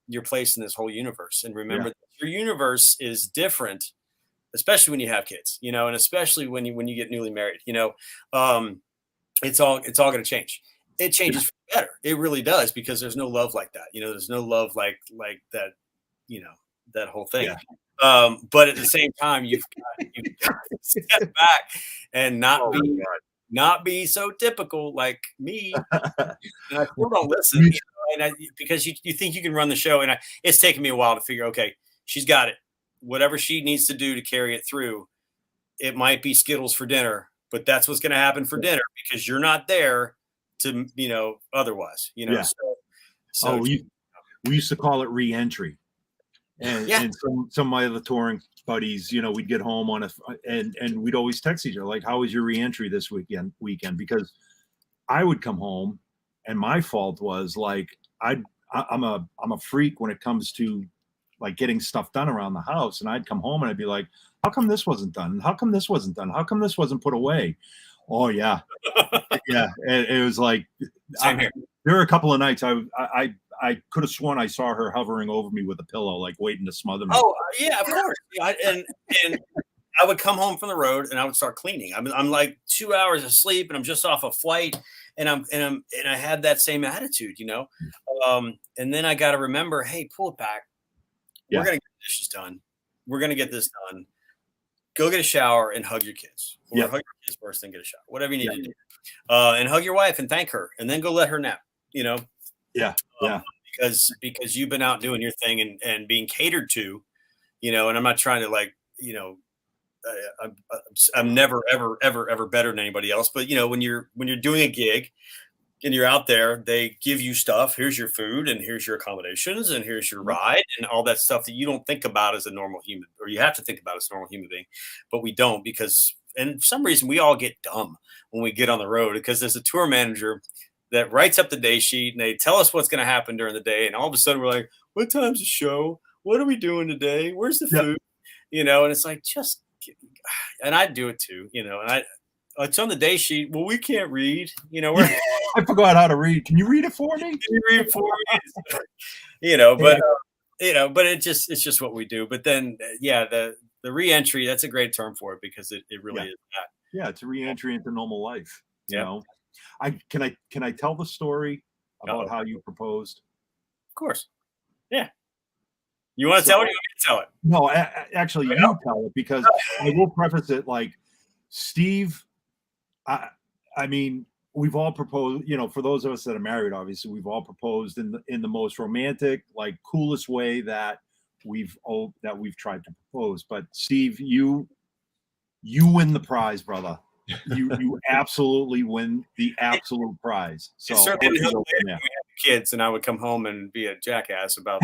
your place in this whole universe, and remember that your universe is different, especially when you have kids, and especially when you get newly married, it's all going to change. It changes for the better. It really does, because there's no love like that. There's no love like that, that whole thing. Yeah. But at the same time, you've got to step back and not be so typical like me. And I still don't listen, because you think you can run the show. And it's taken me a while to figure, okay, she's got it. Whatever she needs to do to carry it through, it might be Skittles for dinner, but that's what's going to happen for dinner, because you're not there to, otherwise, So we used to call it re-entry. And some of my other touring buddies, we'd get home and we'd always text each other, like, how was your re-entry this weekend? Because I would come home, and my fault was like, I'm a freak when it comes to like getting stuff done around the house. And I'd come home and I'd be like, how come this wasn't done? How come this wasn't done? How come this wasn't put away? Oh yeah. Yeah. And it was like, there were a couple of nights I could have sworn I saw her hovering over me with a pillow, like waiting to smother me. Oh yeah, of course. And I would come home from the road and I would start cleaning. I'm like 2 hours of sleep and I'm just off a flight and I had that same attitude, you know? And then I got to remember, hey, pull it back. We're going to get the dishes done. We're going to get this done. Go get a shower and hug your kids. Or hug your kids first, then get a shower. Whatever you need to do. And hug your wife and thank her, and then go let her nap. You know. Yeah. Because you've been out doing your thing and being catered to, you know. And I'm not trying to like, you know, I'm never ever better than anybody else. But you know, when you're doing a gig and you're out there, they give you stuff. Here's your food, and here's your accommodations, and here's your ride, and all that stuff that you don't think about as a normal human, or you have to think about as a normal human being, but we don't, because, and for some reason, we all get dumb when we get on the road, because there's a tour manager that writes up the day sheet, and they tell us what's going to happen during the day, and all of a sudden, we're like, "What time's the show? What are we doing today? Where's the food?" You know, and it's like, just, and I do it too, you know, and it's on the day sheet. Well, we can't read, you know. I forgot how to read. Can you read it for me? Can you read it for me? You know, but you know, but it's just what we do. But then, the re-entry, that's a great term for it, because it really is that. Yeah, it's a re-entry into normal life. You know, can I tell the story about how you proposed? Of course. Yeah. You want to tell it, or you want me to tell it? No, actually, you tell it, because I will preface it like, Steve, I mean, we've all proposed, you know, for those of us that are married, obviously, we've all proposed in the most romantic, like, coolest way that we've tried to propose. But Steve, you win the prize, brother. You absolutely win the absolute prize. So certainly we had kids, and I would come home and be a jackass about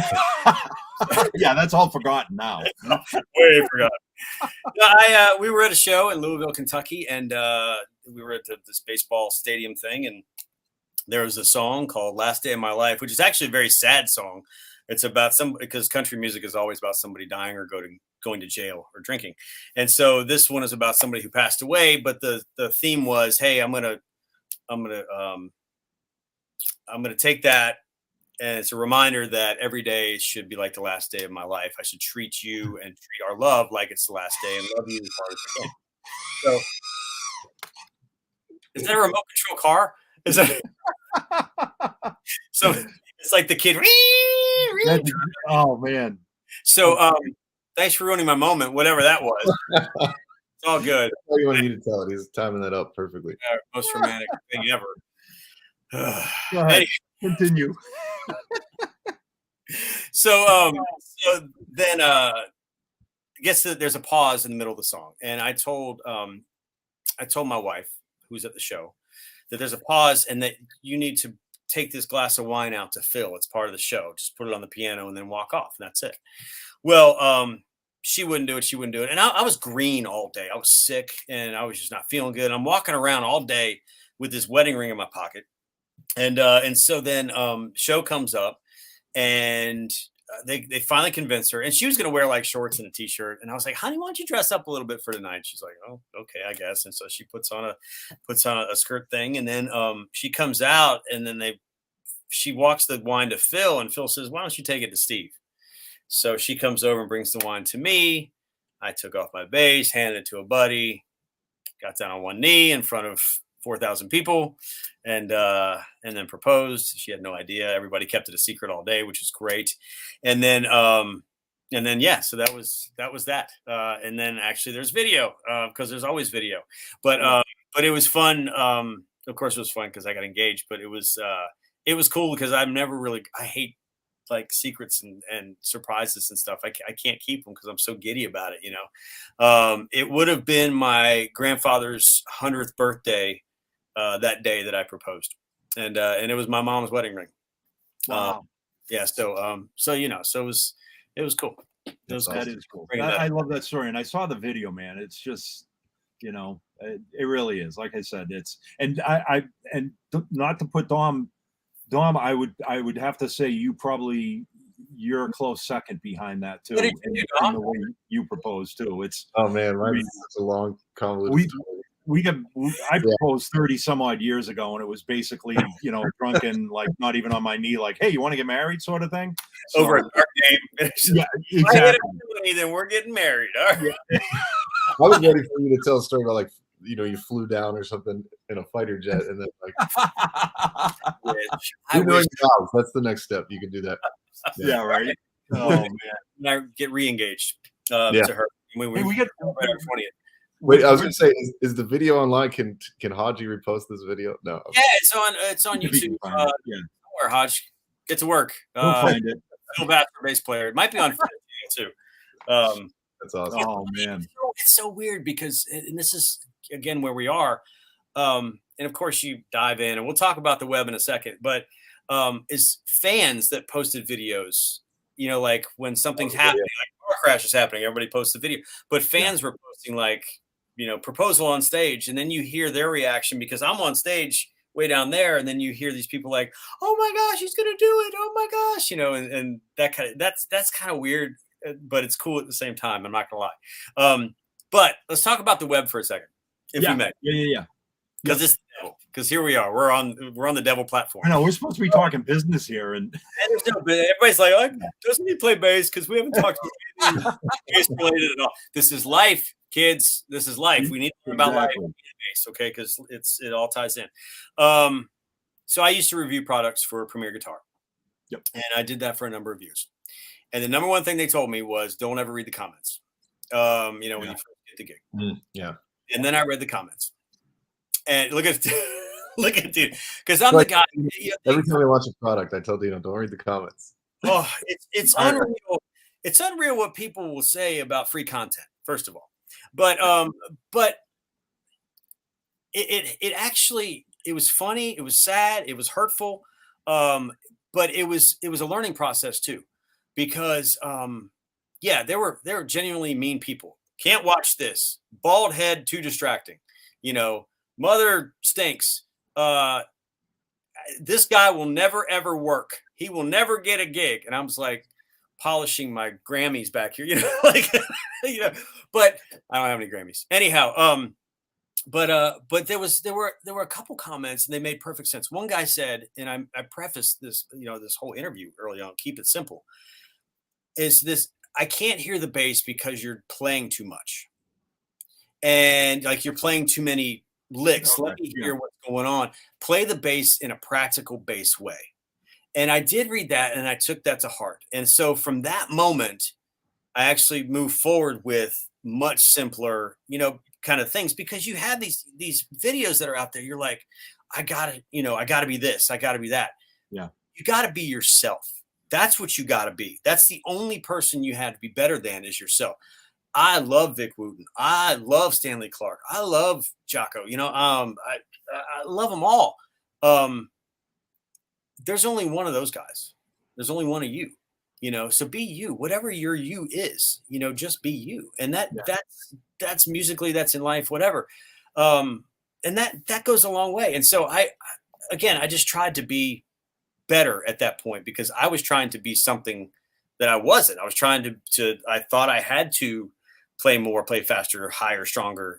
yeah, that's all forgotten now. Way forgotten. We were at a show in Louisville, Kentucky, and we were at this baseball stadium thing, and there was a song called "Last Day of My Life," which is actually a very sad song. It's about because country music is always about somebody dying or going to jail or drinking, and so this one is about somebody who passed away. But the theme was, hey, I'm gonna take that, and it's a reminder that every day should be like the last day of my life. I should treat you and treat our love like it's the last day, and love you as hard as I can. So, is that a remote control car? Is that so? It's like the kid. Oh man. So thanks for ruining my moment, whatever that was. It's all good. All you want me to tell it. He's timing that up perfectly. Most romantic thing ever. Go ahead. Continue. So then I guess there's a pause in the middle of the song, and I told my wife, who's at the show, that there's a pause and that you need to take this glass of wine out to fill. It's part of the show. Just put it on the piano and then walk off, and that's it. Well, she wouldn't do it. And I was green all day. I was sick and I was just not feeling good. I'm walking around all day with this wedding ring in my pocket. And so then show comes up, and they finally convinced her, and she was going to wear like shorts and a t-shirt. And I was like, honey, why don't you dress up a little bit for tonight? She's like, oh, okay, I guess. And so she puts on a skirt thing. And then she comes out, and then she walks the wine to Phil, and Phil says, why don't you take it to Steve? So she comes over and brings the wine to me. I took off my bass, handed it to a buddy, got down on one knee in front of 4,000 people, and then proposed. She had no idea. Everybody kept it a secret all day, which is great. And then yeah, so that was that. And then actually there's video, because there's always video. But it was fun. Of course it was fun because I got engaged, but it was cool because I hate like secrets and surprises and stuff. I can't keep them because I'm so giddy about it, you know. It would have been my grandfather's 100th birthday that day that I proposed, and it was my mom's wedding ring. Wow. Yeah. So you know, so it was cool. That is cool. I love that story, and I saw the video, man. It's just, you know, it really is. Like I said, and not to put Dom, I would have to say you're a close second behind that too. And the way you propose too. It's a long convoluted story. I proposed 30 some odd years ago, and it was basically, you know, drunken, like not even on my knee, like, hey, you want to get married, sort of thing. Over a dark game. Yeah, exactly. Then we're getting married. All right. was ready for you to tell a story about like, you flew down or something in a fighter jet, and then like I wish. That's the next step. You can do that. Yeah, right. Oh man, I get re-engaged Yeah. to her. We get right on 20th. Wait, I was gonna say, is the video online? Can Haji repost this video? No. Yeah, it's on YouTube. Somewhere, Hodge, get to work. We'll find it. Little basketball bass player. It might be on too. That's awesome. Oh man, it's so weird because, and this is again where we are. And of course, you dive in, and we'll talk about the web in a second. But is fans that posted videos. Like when something's happening, like car crash is happening, everybody posts a video. But fans were posting like, proposal on stage, and then you hear their reaction because I'm on stage way down there, and then you hear these people like, "Oh my gosh, he's gonna do it! Oh my gosh!" And that that's kind of weird, but it's cool at the same time. I'm not gonna lie. But let's talk about the web for a second, if we may. Yeah. Because it's the devil. Because here we are. We're on the devil platform. I know we're supposed to be talking business here, and everybody's like, doesn't he play bass? Because we haven't talked about bass related at all. This is life, kids. This is life. We need to learn about life and bass, okay? Because it all ties in. So I used to review products for Premier Guitar. Yep. And I did that for a number of years. And the number one thing they told me was, don't ever read the comments. When you first get the gig. Yeah. And then I read the comments. And look at dude, because I'm the guy. Every time I watch a product, I tell Dino, don't read the comments. Oh, it's unreal. It's unreal what people will say about free content. First of all, but it actually, it was funny, it was sad, it was hurtful, but it was a learning process too, because there were genuinely mean people. Can't watch this. Bald head, too distracting. Mother stinks. This guy will never, ever work. He will never get a gig. And I was like polishing my Grammys back here, but I don't have any Grammys. Anyhow, but there were a couple comments and they made perfect sense. One guy said, and I prefaced this, this whole interview early on, keep it simple, is this: I can't hear the bass because you're playing too much. And like you're playing too many licks. Let me hear what's going on. Play the bass in a practical bass way. And I did read that and I took that to heart. And so from that moment, I actually moved forward with much simpler, kind of things, because you have these videos that are out there. You're like, I gotta be this, I gotta be that. Yeah. You gotta be yourself. That's what you gotta be. That's the only person you have to be better than is yourself. I love Vic Wooten. I love Stanley Clark. I love Jocko. I love them all. There's only one of those guys. There's only one of you. So be you. Whatever your you is, just be you. And that's musically, that's in life, whatever. And that goes a long way. And so I just tried to be better at that point because I was trying to be something that I wasn't. I was trying I thought I had to play more, play faster, higher, stronger.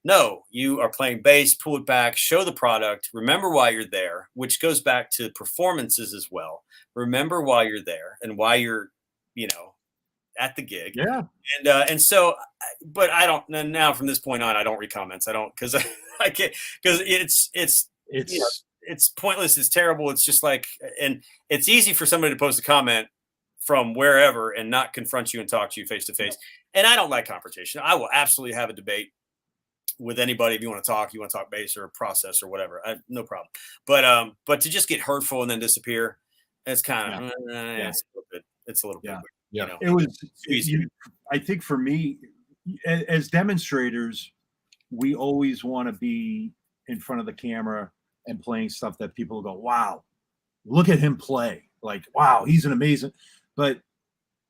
No, you are playing bass, pull it back, show the product, remember why you're there, which goes back to performances as well. Remember why you're there and why you're, at the gig. Yeah. And so, but I don't, now from this point on, I don't read comments. I don't, cause I can't, cause it's pointless. It's terrible. It's just like, and it's easy for somebody to post a comment from wherever and not confront you and talk to you face to face. And I don't like confrontation. I will absolutely have a debate with anybody. If you want to talk bass or process or whatever, no problem. But to just get hurtful and then disappear, it's kind of, it's a little bit weird. Yeah. It was easy. I think for me, as demonstrators, we always want to be in front of the camera and playing stuff that people go, wow, look at him play. Like, wow, he's an amazing. But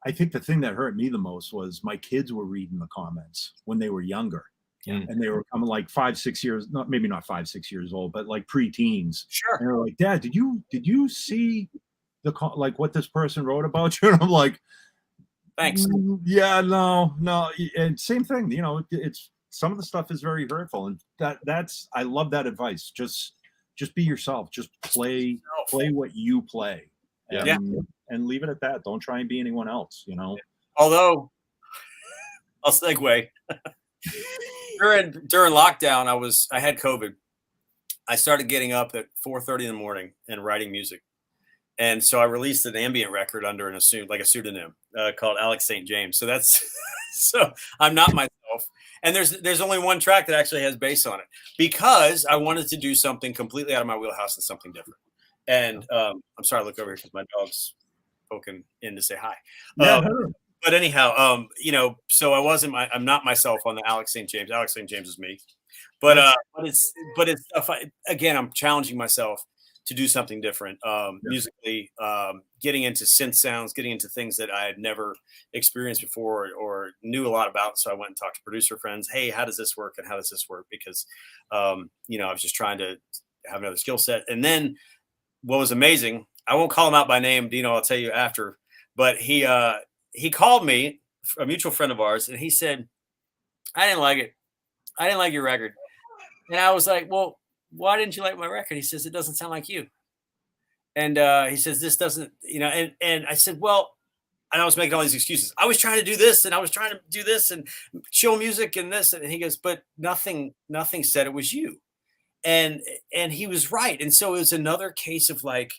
I think the thing that hurt me the most was my kids were reading the comments when they were younger. And they were coming like 5-6 years, maybe not 5-6 years old, but like pre-teens. Sure. And they're like, Dad, did you see like what this person wrote about you? And I'm like, thanks. Yeah, no. And same thing, it's some of the stuff is very hurtful. And that's I love that advice. Just be yourself. Just play what you play. And leave it at that. Don't try and be anyone else, Although I'll segue. during lockdown, I had COVID. I started getting up at 4:30 in the morning and writing music. And so I released an ambient record under a pseudonym called Alex St. James. So that's so I'm not myself. And there's only one track that actually has bass on it because I wanted to do something completely out of my wheelhouse and something different. And I'm sorry, I look over here because my dog's poking in to say hi. But anyhow, so I'm not myself on the Alex St. James. Alex St. James is me. But it's stuff. Again, I'm challenging myself to do something different musically, getting into synth sounds, getting into things that I had never experienced before or knew a lot about. So I went and talked to producer friends. Hey, how does this work? And how does this work? Because, I was just trying to have another skill set. And then what was amazing, I won't call him out by name, Dino, I'll tell you after, but he called me, a mutual friend of ours, and he said, I didn't like it. I didn't like your record. And I was like, well, why didn't you like my record? He says, it doesn't sound like you. And he says, this doesn't, and I said, well, and I was making all these excuses. I was trying to do this and I was trying to do this and chill music and this. And he goes, but nothing said it was you. And he was right. And so it was another case of like,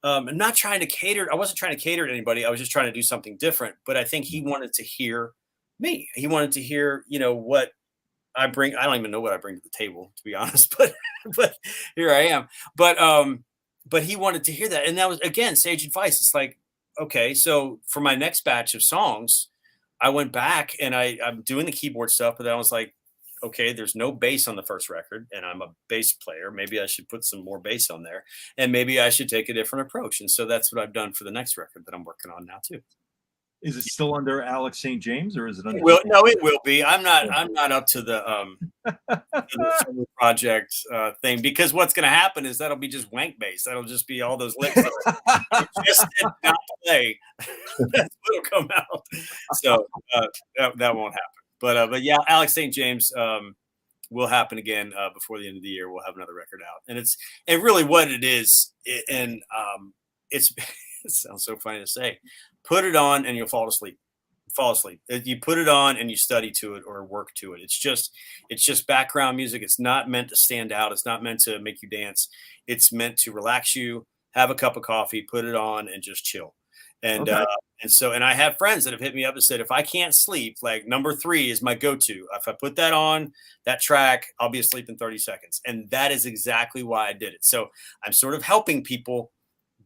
I'm not trying to cater. I wasn't trying to cater to anybody. I was just trying to do something different. But I think he wanted to hear me. He wanted to hear, what I bring. I don't even know what I bring to the table, to be honest, but here I am. But he wanted to hear that. And that was, again, sage advice. It's like, okay, so for my next batch of songs, I went back and I'm doing the keyboard stuff, but then I was like, okay, there's no bass on the first record and I'm a bass player. Maybe I should put some more bass on there and maybe I should take a different approach. And so that's what I've done for the next record that I'm working on now too. Is it still under Alex St. James or is it under? No, it will be. I'm not up to the solo project thing because what's going to happen is that'll be just wank bass. That'll just be all those licks that just did not play. That's what'll come out. So that won't happen. But yeah, Alex St. James will happen again before the end of the year. We'll have another record out, and really what it is, it sounds so funny to say. Put it on and you'll fall asleep. You put it on and you study to it or work to it. It's just background music. It's not meant to stand out. It's not meant to make you dance. It's meant to relax you, have a cup of coffee, put it on and just chill. And, okay. And I have friends that have hit me up and said, if I can't sleep, like number 3 is my go-to. If I put that on that track, I'll be asleep in 30 seconds. And that is exactly why I did it. So I'm sort of helping people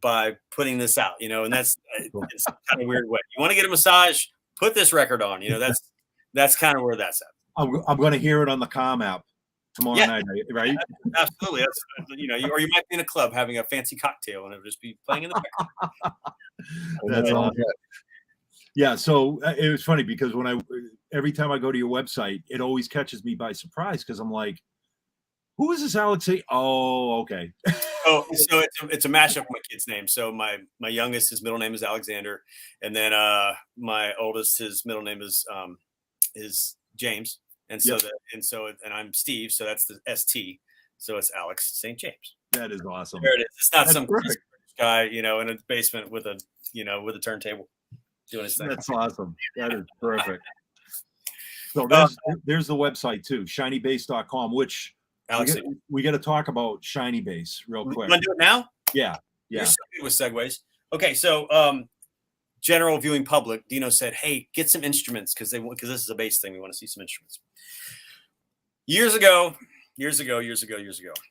by putting this out, and that's it's kind of weird way. You want to get a massage, put this record on, that's kind of where that's at. I'm going to hear it on the Calm app tomorrow night, right? Absolutely. That's, or you might be in a club having a fancy cocktail and it'll just be playing in the background. That's awesome. Yeah. So it was funny because every time I go to your website, it always catches me by surprise because I'm like, who is this Alex? Oh, okay. So it's a mashup of my kids' names. So my youngest, his middle name is Alexander, and then my oldest, his middle name is James, and so and I'm Steve, so that's the ST, so it's Alex St. James. That is awesome. There it is. It's not some guy, in a basement with a turntable doing his thing. That's awesome. That is perfect. So there's the website too, shinybase.com, which. Alex, we got to talk about Shiny Bass real quick. You want to do it now? Yeah. You're so good with segues. Okay, so general viewing public, Dino said, "Hey, get some instruments because this is a bass thing. We want to see some instruments." Years ago,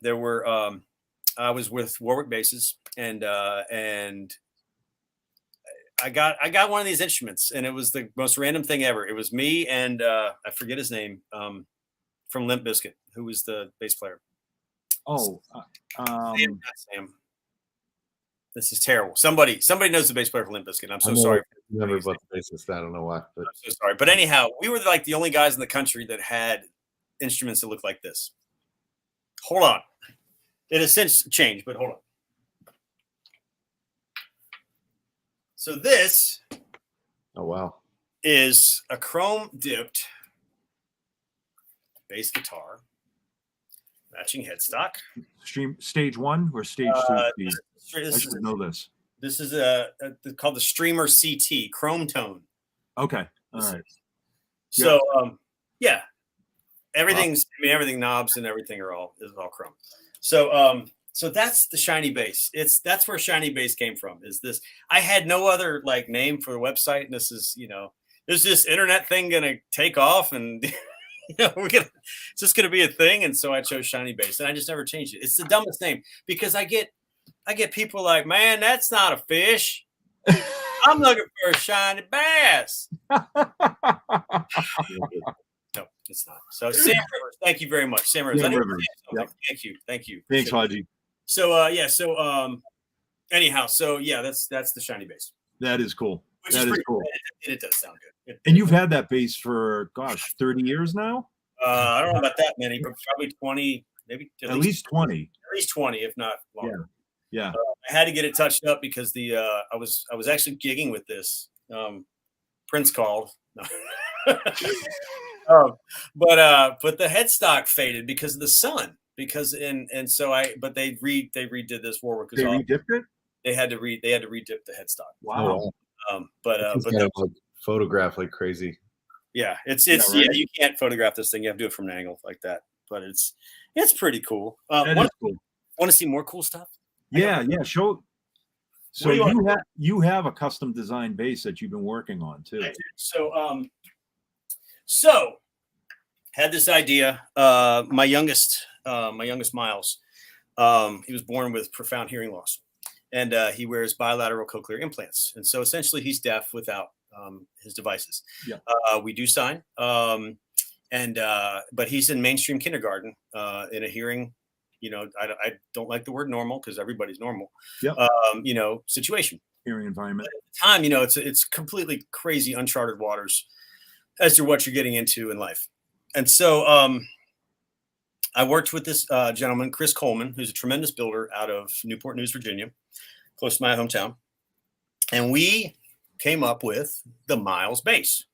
there were I was with Warwick Basses, and I got one of these instruments, and it was the most random thing ever. It was me and I forget his name. From Limp Bizkit, who was the bass player. Oh, Sam. This is terrible. Somebody knows the bass player for Limp Bizkit. I'm so sorry. Never about the bassist. I don't know why. But. I'm so sorry. But anyhow, we were like the only guys in the country that had instruments that looked like this. Hold on. It has since changed, but hold on. So this. Oh, wow. Is a chrome dipped bass guitar, matching headstock. Stage 1 or stage 2? I should know this. This is called the Streamer CT Chrome Tone. Okay, all right. So yeah, everything's, I mean, everything knobs and everything is all chrome. So, so that's the shiny bass. That's where shiny bass came from. Is this? I had no other like name for the website, and this is, is this internet thing gonna take off, and it's just gonna be a thing, and so I chose shiny bass, and I just never changed it. It's the dumbest name because I get people like, man, that's not a fish. I'm looking for a shiny bass. No, it's not. So Sam Rivers, thank you very much. Sam Rivers. Yep. Thank you. Thanks, Haji. So anyhow, so yeah, that's the shiny bass. That is cool. Which is pretty cool. It does sound good. And you've had that bass for 30 years now? I don't know about that many, but probably 20, maybe at least 20. At least 20, if not longer. Yeah. I had to get it touched up because I was actually gigging with this. Prince called. But the headstock faded because of the sun. But they redid this Warwick. They redipped it? They had to redip the headstock. Wow. But photograph like crazy. Yeah, it's right? you can't photograph this thing. You have to do it from an angle like that. But it's pretty cool. That is cool. Want to see more cool stuff? Yeah. Show. So you have a custom designed bass that you've been working on too. So had this idea. My youngest Miles, he was born with profound hearing loss, and he wears bilateral cochlear implants, and so essentially he's deaf without his devices. Yeah. We do sign, but he's in mainstream kindergarten in a hearing. I don't like the word normal because everybody's normal. Yeah. Situation. Hearing environment. But at the time, it's completely crazy, uncharted waters as to what you're getting into in life. And so I worked with this gentleman, Chris Coleman, who's a tremendous builder out of Newport News, Virginia, close to my hometown. And we came up with the Miles bass.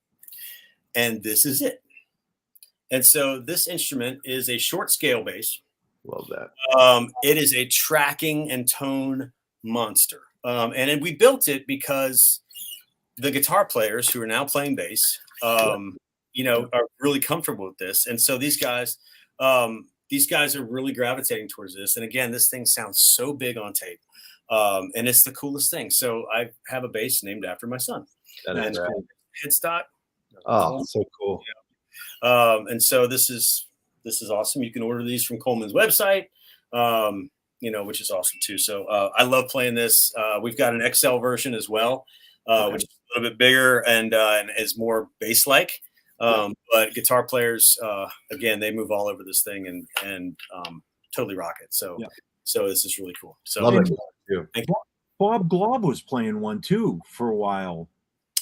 And this is it. And so this instrument is a short scale bass. Love that. It is a tracking and tone monster. And we built it because the guitar players who are now playing bass, are really comfortable with this. And so these guys are really gravitating towards this. And again, this thing sounds so big on tape. And it's the coolest thing. So I have a bass named after my son. That's cool. Headstock. Oh, so cool. And so this is awesome. You can order these from Coleman's website, which is awesome too. So I love playing this. We've got an XL version as well, which is a little bit bigger and is more bass-like. But guitar players, again, they move all over this thing and totally rock it. So this is really cool. So love it too. Bob Glob was playing one too for a while.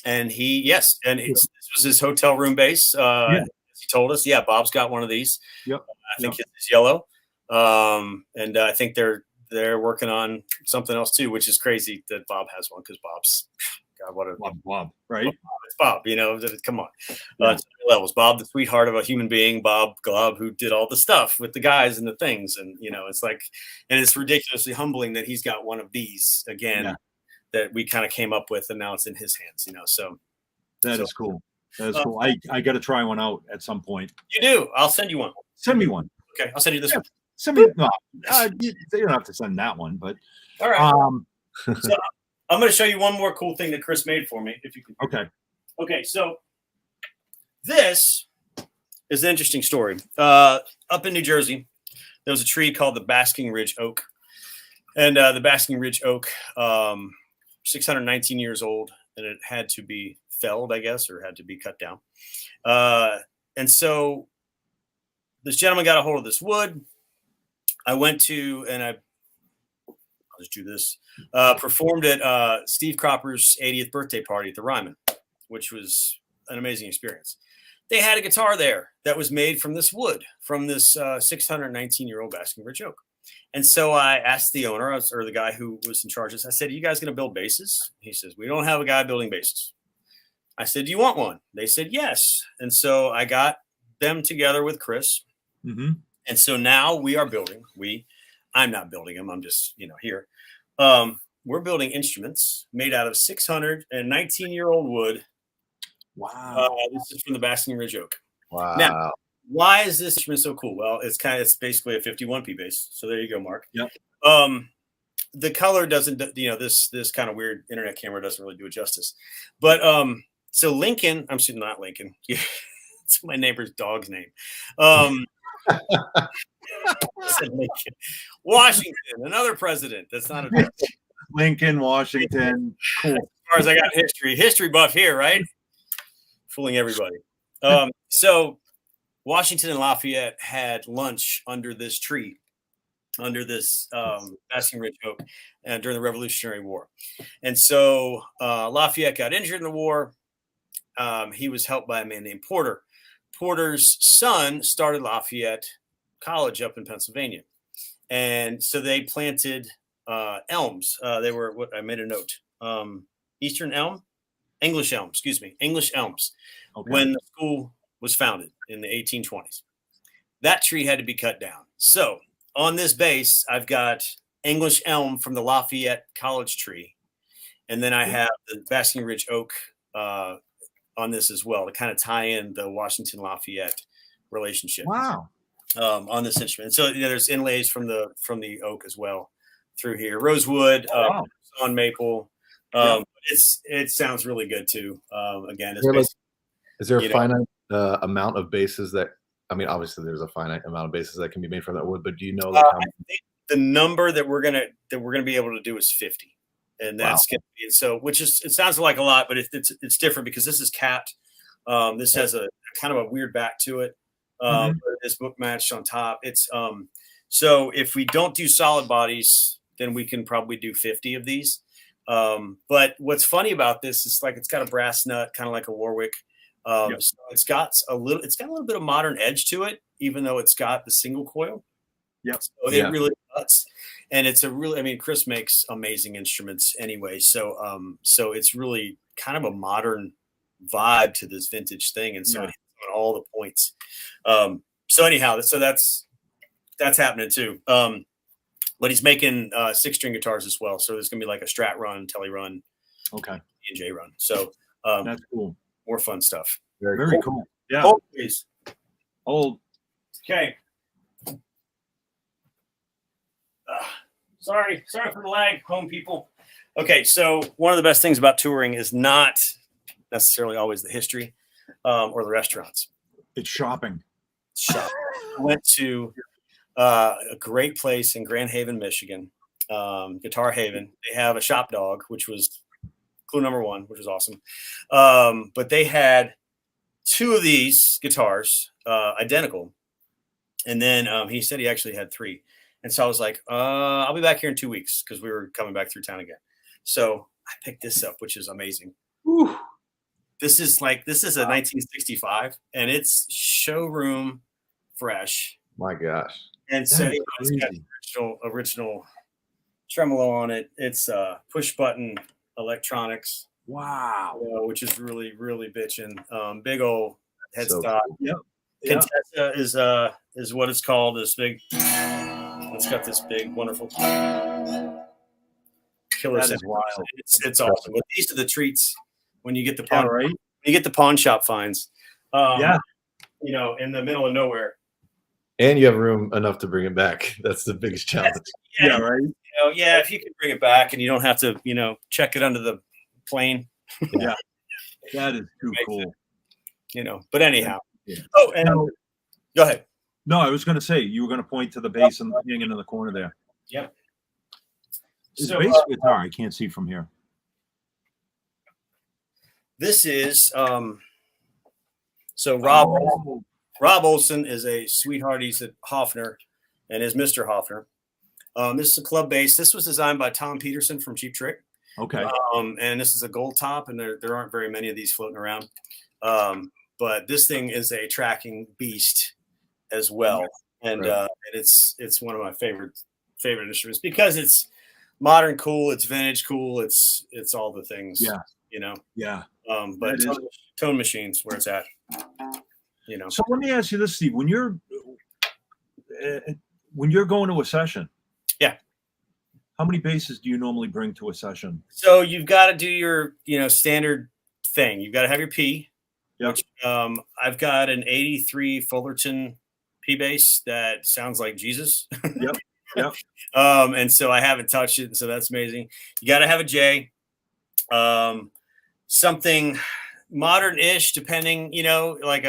And this was his hotel room bass. He told us, Bob's got one of these. Yep. I think it's yellow. And I think they're working on something else too, which is crazy that Bob has one because Bob's Bob, right? It's Bob, come on. Levels. Bob, the sweetheart of a human being, Bob Glob, who did all the stuff with the guys and the things. And, it's like, and it's ridiculously humbling that he's got one of these again that we kind of came up with and now it's in his hands, so. That is cool. That is cool. I got to try one out at some point. You do. I'll send you one. Send me one. Okay. I'll send you this one. Send me. No, you don't have to send that one, but. All right. So I'm going to show you one more cool thing that Chris made for me. If you can. Okay. Okay. So this is an interesting story. Up in New Jersey, there was a tree called the Basking Ridge Oak. And the Basking Ridge Oak, 619 years old, and it had to be felled, I guess, or had to be cut down. And so this gentleman got a hold of this wood. I went to, and I'll just do this, performed at Steve Cropper's 80th birthday party at the Ryman, which was an amazing experience. They had a guitar there that was made from this wood, from this 619-year-old Basking Ridge Oak. And so I asked the owner, or the guy who was in charge of this, I said, are you guys going to build basses? He says, we don't have a guy building basses. I said, do you want one? They said, yes. And so I got them together with Chris. Mm-hmm. And so now we are building. I'm not building them. I'm just, here. We're building instruments made out of 619-year-old wood. Wow. This is from the Basking Ridge Oak. Wow. why is this instrument so cool? Well, it's basically a 51p bass. So there you go, Mark. Yep. The color doesn't, this kind of weird internet camera doesn't really do it justice. But so Lincoln, I'm sorry, not Lincoln. It's my neighbor's dog's name. Lincoln. Washington, another president. That's not a Lincoln, Washington. Cool. As far as I got history buff here, right? Fooling everybody. So Washington and Lafayette had lunch under this tree, under this Basking Ridge oak, during the Revolutionary War. And so Lafayette got injured in the war. He was helped by a man named Porter. Porter's son started Lafayette College up in Pennsylvania. And so they planted elms. They were, what I made a note, Eastern elm, English elm, English elms, when the school was founded in the 1820s. That tree had to be cut down. So on this base, I've got English elm from the Lafayette College tree. And then I have the Basking Ridge oak on this as well to kind of tie in the Washington Lafayette relationship. Wow. On this instrument. So there's inlays from the oak as well through here. Rosewood, on maple. It sounds really good too. Again, is there a finite amount of bases that, I mean, obviously there's a finite amount of bases that can be made from that wood, but do you know how many? The number that we're gonna be able to do is 50, and that's gonna be so. Which is, it sounds like a lot, but it's different because this is capped. This has a kind of a weird back to it. It's book matched on top. It's so if we don't do solid bodies, then we can probably do 50 of these. But what's funny about this is like it's got a brass nut, kind of like a Warwick. So it's got a little bit of modern edge to it, even though it's got the single coil. Yep. So it really cuts. And it's Chris makes amazing instruments anyway. So so it's really kind of a modern vibe to this vintage thing. And so it hits on all the points. So anyhow, so that's happening too. But he's making 6-string guitars as well. So there's gonna be like a Strat run, Telly run, E&J run. So that's cool. More fun stuff. Very cool. Yeah. Hold, please. Hold. Okay. Sorry for the lag, home people. Okay, so one of the best things about touring is not necessarily always the history or the restaurants. It's shopping. I went to a great place in Grand Haven, Michigan, Guitar Haven. They have a shop dog, which was clue number one, which was awesome. But they had 2 of these guitars, identical. And then he said he actually had 3. And so I was like, I'll be back here in 2 weeks because we were coming back through town again. So I picked this up, which is amazing. Whew. This is a 1965, and it's showroom fresh. My gosh. And so it's got original tremolo on it. It's push button electronics. Wow. Which is really, really bitching. Big old headstock. Cool. Yep. Contessa is what it's called. This big. It's got this big, wonderful killer sound. Wild. It's awesome. But these are the treats when you get the pawn. Right. When you get the pawn shop finds. In the middle of nowhere. And you have room enough to bring it back. That's the biggest challenge. Right. If you can bring it back and you don't have to, check it under the plane. Yeah. That is too cool. But anyhow. Yeah. Oh, and go ahead. No, I was going to say you were going to point to the bass and hanging in the corner there. Yep. Is bass guitar? I can't see from here. This is so Rob Olson is a sweetheart. He's at Hofner and is Mr. Hofner. This is a club bass. This was designed by Tom Peterson from Cheap Trick. Okay. And this is a gold top, and there aren't very many of these floating around. But this thing is a tracking beast as well. And it's one of my favorite instruments because it's modern cool, it's vintage cool, it's all the things. Yeah. Yeah. But tone machines where it's at. So let me ask you this, Steve. When you're going to a session, how many basses do you normally bring to a session? So you've got to do your standard thing. You've got to have your P. Yep. Which, I've got an 83 Fullerton P bass that sounds like Jesus. Yep. Yep. And so I haven't touched it. So that's amazing. You got to have a J, something modern-ish, depending, like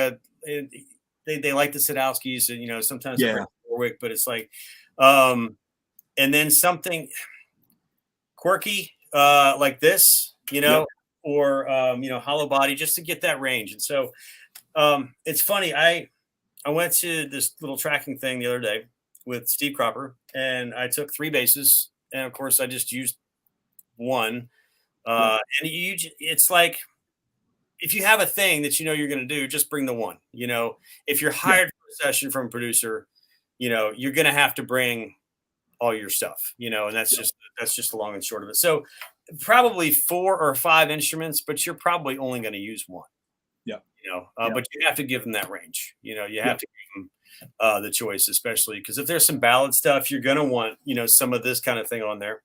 they like the Sadowskis, and, sometimes they bring Warwick, but it's like, and then something quirky, like this, or, hollow body, just to get that range. And so, it's funny. I went to this little tracking thing the other day with Steve Cropper, and I took 3 basses, and of course I just used one. And it's like, if you have a thing that you're going to do, just bring the one. If you're hired for a session from a producer, you're going to have to bring all your stuff, and that's just the long and short of it. So probably 4 or 5 instruments, but you're probably only going to use one. Yeah. But you have to give them that range. You have to give them the choice, especially because if there's some ballad stuff, you're going to want, some of this kind of thing on there,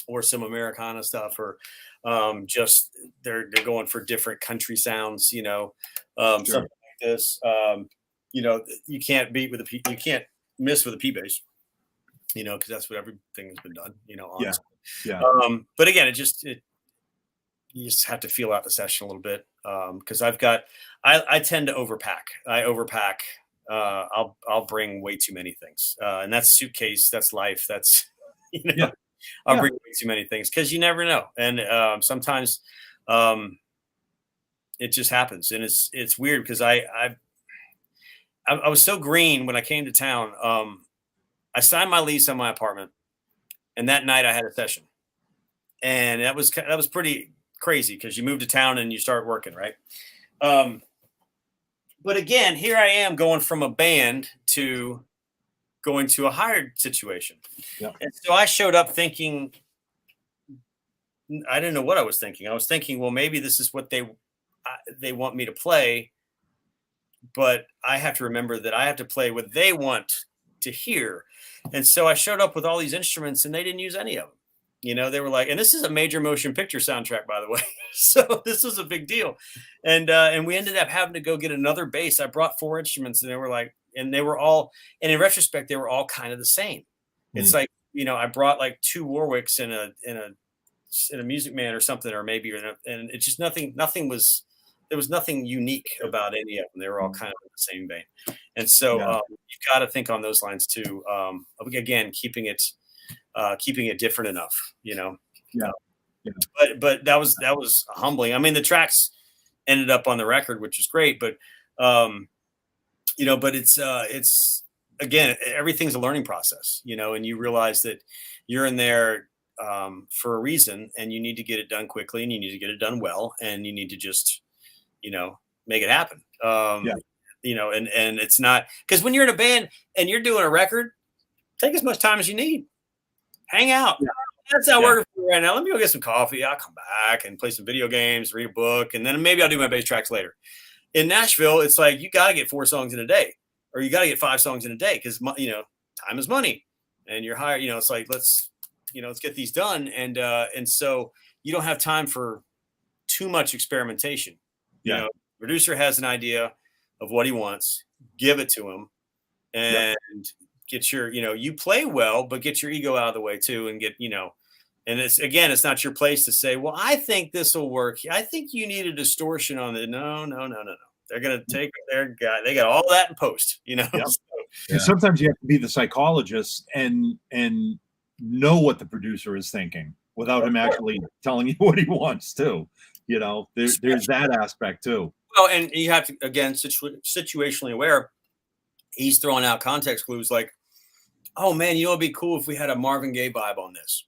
or some Americana stuff, or just they're going for different country sounds, something like this. You can't you can't miss with a P bass, because that's what everything has been done, honestly. Yeah. But again, you just have to feel out the session a little bit. Because I tend to overpack. I'll bring way too many things. And that's suitcase, that's life. That's, I'll bring way too many things because you never know. And sometimes it just happens. And it's weird because I was so green when I came to town. I signed my lease on my apartment, and that night I had a session. And that was pretty crazy because you move to town and you start working, right? But again, here I am going from a band to going to a hired situation. Yeah. And so I showed up thinking, I didn't know what I was thinking. I was thinking, well, maybe this is what they want me to play, but I have to remember that I have to play what they want to hear. And so I showed up with all these instruments, and they didn't use any of them. They were like, and this is a major motion picture soundtrack, by the way. So this was a big deal. And we ended up having to go get another bass. I brought 4 instruments, and they were like, and they were all, and in retrospect, they were all kind of the same. It's like, I brought like 2 Warwicks and a Music Man or something, or maybe, and it's just there was nothing unique about any of them. They were all kind of in the same vein. And so you've got to think on those lines too. Again, keeping it different enough, Yeah. But that was humbling. I mean, the tracks ended up on the record, which is great, but but it's again, everything's a learning process, and you realize that you're in there for a reason, and you need to get it done quickly, and you need to get it done well, and you need to just, make it happen. And it's not, because when you're in a band and you're doing a record, take as much time as you need. Hang out. Yeah. That's not working for me right now. Let me go get some coffee. I'll come back and play some video games, read a book, and then maybe I'll do my bass tracks later. In Nashville, it's like you got to get 4 songs in a day, or you got to get 5 songs in a day because time is money, and you're hired. It's like let's get these done, and so you don't have time for too much experimentation. Yeah. Producer has an idea of what he wants, give it to him, and get your, you play well, but get your ego out of the way too, and get, and it's not your place to say, well, I think this will work. I think you need a distortion on it. No. They're going to take they got all that in post, Yep. And sometimes you have to be the psychologist and know what the producer is thinking without him actually telling you what he wants too. There's that aspect too. Well, and you have to, again, situationally aware. He's throwing out context clues like, oh man, it'd be cool if we had a Marvin Gaye vibe on this.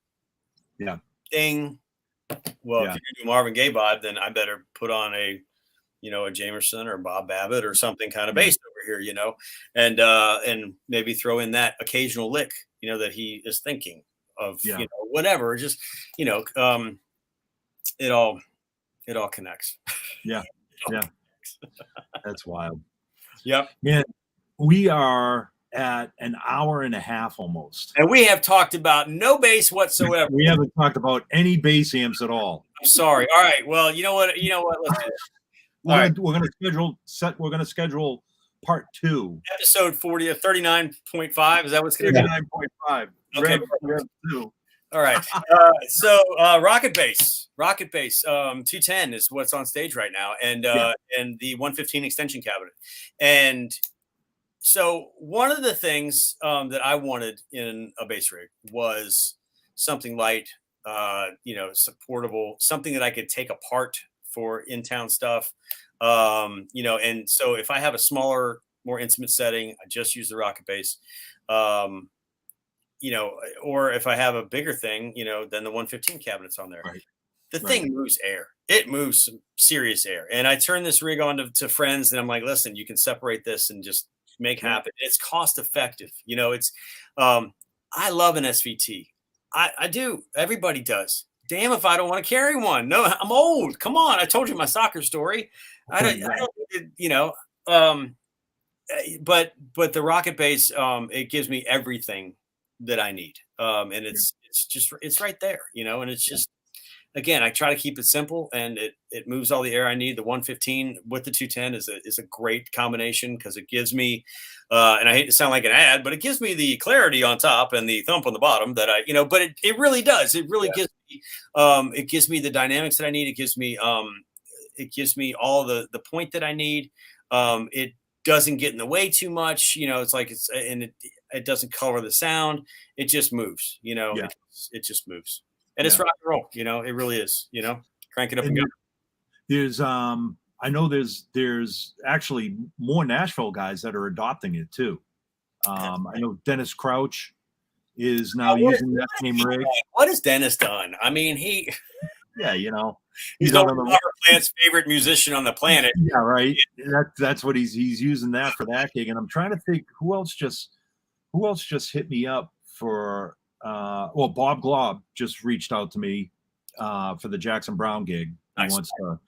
Yeah. Ding. Well, if you're gonna do Marvin Gaye vibe, then I better put on a Jamerson or Bob Babbitt or something kind of bass over here, and maybe throw in that occasional lick, that he is thinking of, whatever. Just, it all connects. Yeah. Yeah. That's wild. Yep. Yeah. We are at an hour and a half almost. And we have talked about no bass whatsoever. We haven't talked about any bass amps at all. I'm sorry. All right. Well, you know what? Let's do this. We're gonna schedule part 2. Episode 40 39.5. Is that what's going to be? 39.5. Okay. Rev 2. All right. So Rocket Bass 210 is what's on stage right now, and the 115 extension cabinet. And so one of the things that I wanted in a bass rig was something light, supportable, something that I could take apart for in-town stuff. And so if I have a smaller, more intimate setting, I just use the Rocket Bass. Or if I have a bigger thing, then the 115 cabinet's on there. Right. The thing moves air. It moves some serious air. And I turn this rig on to friends, and I'm like, listen, you can separate this and just make happen. It's cost effective. I love an SVT. I do. Everybody does. Damn if I don't want to carry one. No, I'm old. Come on. I told you my soccer story. I don't but the Rocket Bass, it gives me everything that I need. And it's right there, and it's just, again, I try to keep it simple, and it moves all the air I need. The 115 with the 210 is a great combination, because it gives me, and I hate to sound like an ad, but it gives me the clarity on top and the thump on the bottom that but it really does. It really gives me the dynamics that I need. It gives me all the point that I need. It doesn't get in the way too much. It's like it doesn't color the sound. It just moves, it just moves. And it's rock and roll, it really is, crank it up and go. There's, I know there's actually more Nashville guys that are adopting it too. I know Dennis Crouch is now using that same rig. What has Dennis done? I mean, he's Robert Plant's favorite musician on the planet. Yeah, right. That's what he's using that for that gig. And I'm trying to think who else just hit me up for. Bob Glob just reached out to me for the Jackson Brown gig. Nice. He wants to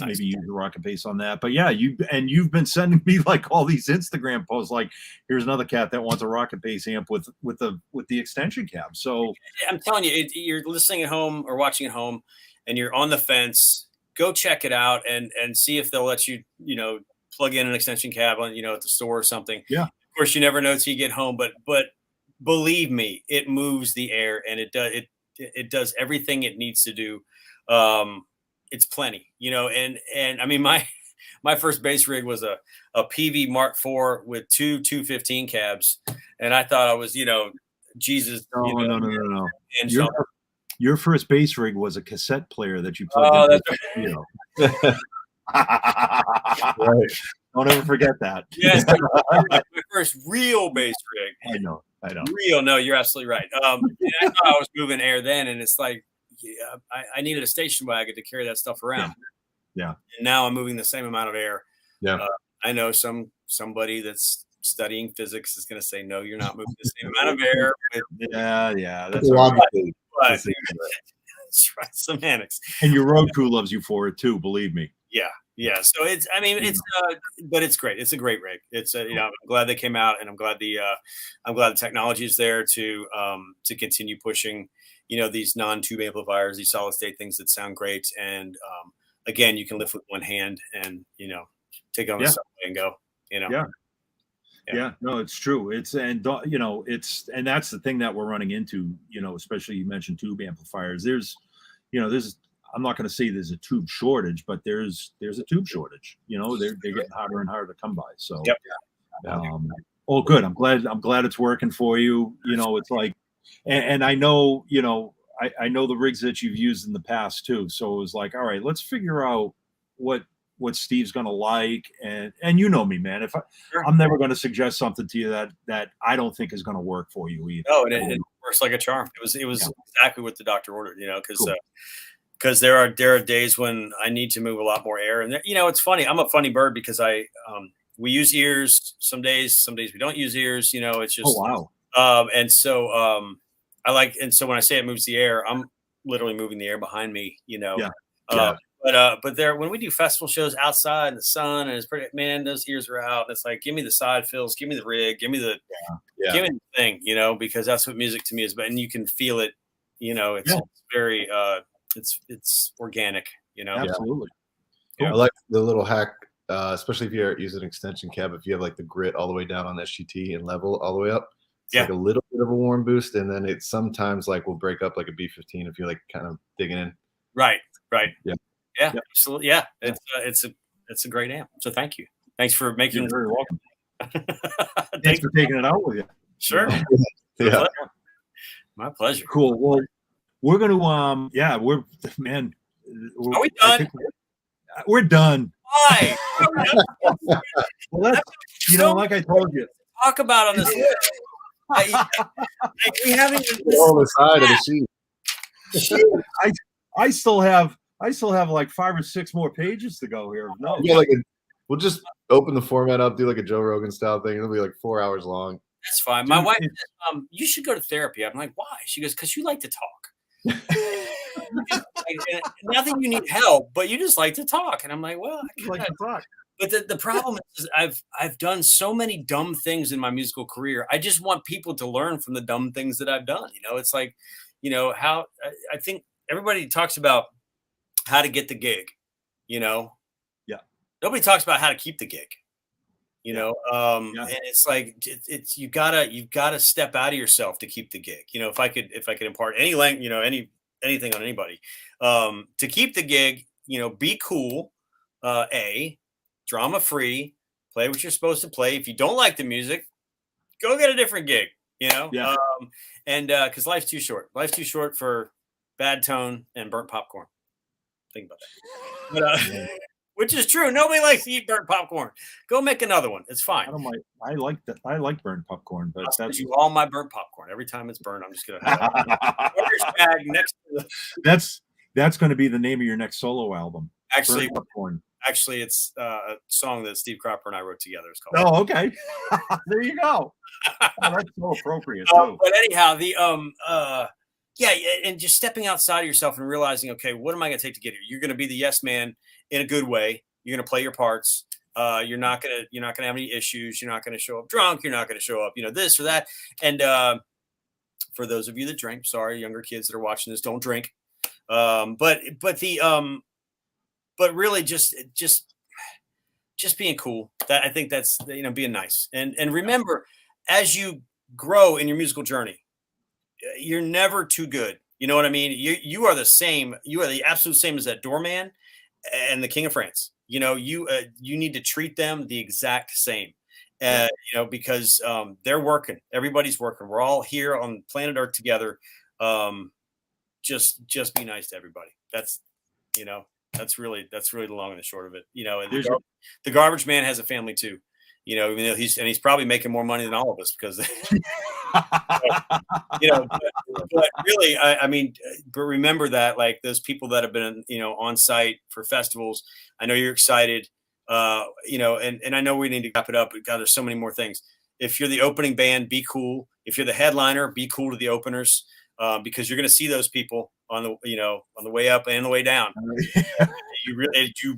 maybe use the Rocket Bass on that. But yeah, you've been sending me like all these Instagram posts. Like, here's another cat that wants a Rocket Bass amp with the extension cab. So I'm telling you, you're listening at home or watching at home, and you're on the fence. Go check it out and see if they'll let you plug in an extension cab on at the store or something. Yeah. Of course, you never know till you get home, but believe me, it moves the air, and it does everything it needs to do. It's plenty, and I mean, my first bass rig was a PV Mark IV with two 215 cabs, and I thought I was, Jesus. No. And your first bass rig was a cassette player that you plugged in. Right. Don't ever forget that. Yes, my first real bass rig. I know. Real. No, you're absolutely right. And I thought I was moving air then, and it's like, I needed a station wagon to carry that stuff around. Yeah. And now I'm moving the same amount of air. Yeah. I know somebody that's studying physics is going to say, no, you're not moving the same amount of air. Yeah. That's right. But that's right. Semantics. And your road crew loves you for it too. Believe me. Yeah. So but it's great. It's a great rig. It's I'm glad they came out, and I'm glad the technology is there to continue pushing, these non-tube amplifiers, these solid state things that sound great. And again, you can lift with one hand and take it on the subway and go. Yeah, no, it's true. And that's the thing that we're running into, especially you mentioned tube amplifiers. There's I'm not going to say there's a tube shortage, but there's a tube shortage. They're getting harder and harder to come by. So, good. I'm glad it's working for you. It's like, and I know, I know the rigs that you've used in the past too. So it was like, all right, let's figure out what Steve's going to like. And me, man, I'm never going to suggest something to you that I don't think is going to work for you either. Oh, and it works like a charm. It was exactly what the doctor ordered, because there are days when I need to move a lot more air. And it's funny. I'm a funny bird because we use ears some days we don't use ears. It's just, oh wow. And so when I say it moves the air, I'm literally moving the air behind me. But there, when we do festival shows outside in the sun, and it's pretty, man, those ears are out. And it's like, give me the side fills, give me the rig, give me the thing, because that's what music to me is. But and you can feel it, it's very, it's organic, Absolutely. I like the little hack, especially if you're using an extension cab. If you have like the grit all the way down on SGT and level all the way up, it's like a little bit of a warm boost, and then it sometimes like will break up like a B15 if you're like kind of digging in. Right. Yeah. Absolutely. Yeah, it's a great amp. So thank you. Thanks for making. You're very welcome. Thanks for taking it out with you. Sure. Yeah. My pleasure. Cool. Well, we're going to Are we done? We're done. Why? Well, that's, like I told you. Talk about on this. We haven't even. On the side of the sheet. I still have like 5 or 6 more pages to go here. No. Yeah, we'll just open the format up, do like a Joe Rogan style thing. It'll be like 4 hours long. That's fine. My wife says, you should go to therapy. I'm like, why? She goes, because you like to talk. Not that you need help, but you just like to talk. And I'm like, well, I like to talk. But the problem is I've done so many dumb things in my musical career. I just want people to learn from the dumb things that I've done. It's like, how I think everybody talks about how to get the gig, Yeah. Nobody talks about how to keep the gig, and it's like, you've got to step out of yourself to keep the gig. If I could impart anything on anybody, to keep the gig, be cool, drama free, play what you're supposed to play. If you don't like the music, go get a different gig, and because life's too short for bad tone and burnt popcorn. Think about that. But, which is true. Nobody likes to eat burnt popcorn. Go make another one. It's fine. I like burnt popcorn, but that's all my burnt popcorn. Every time it's burnt, I'm just gonna have a bag next to that's going to be the name of your next solo album. Actually, burnt popcorn. Actually, it's a song that Steve Cropper and I wrote together. It's called. Oh, okay. There you go. Oh, that's so appropriate. But anyhow, and just stepping outside of yourself and realizing, okay, what am I going to take to get here? You're going to be the yes man in a good way. You're going to play your parts. You're not going to have any issues. You're not going to show up drunk. You're not going to show up, this or that. And for those of you that drink, sorry, younger kids that are watching this, don't drink. But really just being cool. That I think that's being nice and remember, as you grow in your musical journey, you're never too good. You know what I mean? You are the same. You are the absolute same as that doorman and the King of France. You need to treat them the exact same. Because they're working. Everybody's working. We're all here on planet Earth together. Just be nice to everybody. That's really the long and the short of it. And the garbage man has a family too. Even though he's probably making more money than all of us because, but really, but remember that like those people that have been, on site for festivals, I know you're excited, and I know we need to wrap it up. But God, there's so many more things. If you're the opening band, be cool. If you're the headliner, be cool to the openers, because you're going to see those people on the way up and the way down. You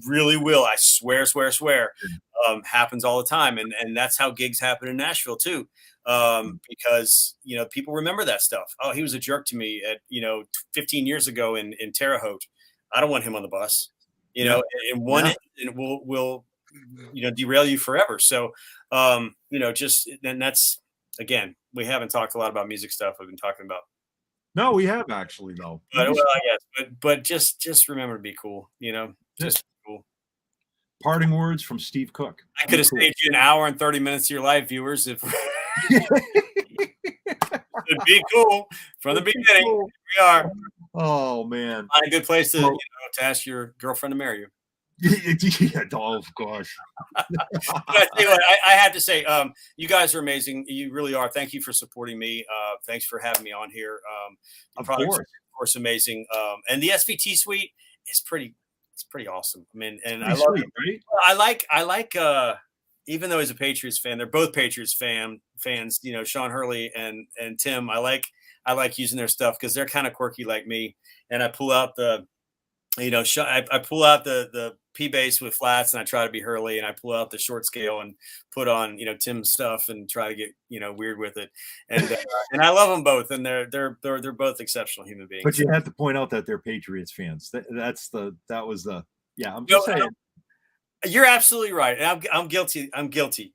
really will. I swear. Happens all the time. And that's how gigs happen in Nashville too. Because, people remember that stuff. Oh, he was a jerk to me at, 15 years ago in Terre Haute. I don't want him on the bus, and will derail you forever. So, and that's, again, we haven't talked a lot about music stuff. I've been talking about. No, we have actually though. But just remember to be cool, just cool. Parting words from Steve Cook. I could have saved you an hour and 30 minutes of your life, viewers, if it'd be cool from the beginning. Here we are. Oh man. Find a good place to ask your girlfriend to marry you. Oh gosh. But I tell you what, I have to say, you guys are amazing. You really are. Thank you for supporting me. Thanks for having me on here. Of course, amazing. And the SVT suite is pretty awesome. I mean, and I love it. Right? I like even though he's a Patriots fan, they're both Patriots fans. Sean Hurley and Tim. I like using their stuff because they're kind of quirky like me. And I pull out the P bass with flats and I try to be Hurley, and I pull out the short scale and put on, Tim's stuff and try to get, weird with it. And and I love them both. And they're both exceptional human beings. But you have to point out that they're Patriots fans. I'm just saying. You're absolutely right. And I'm guilty. I'm guilty.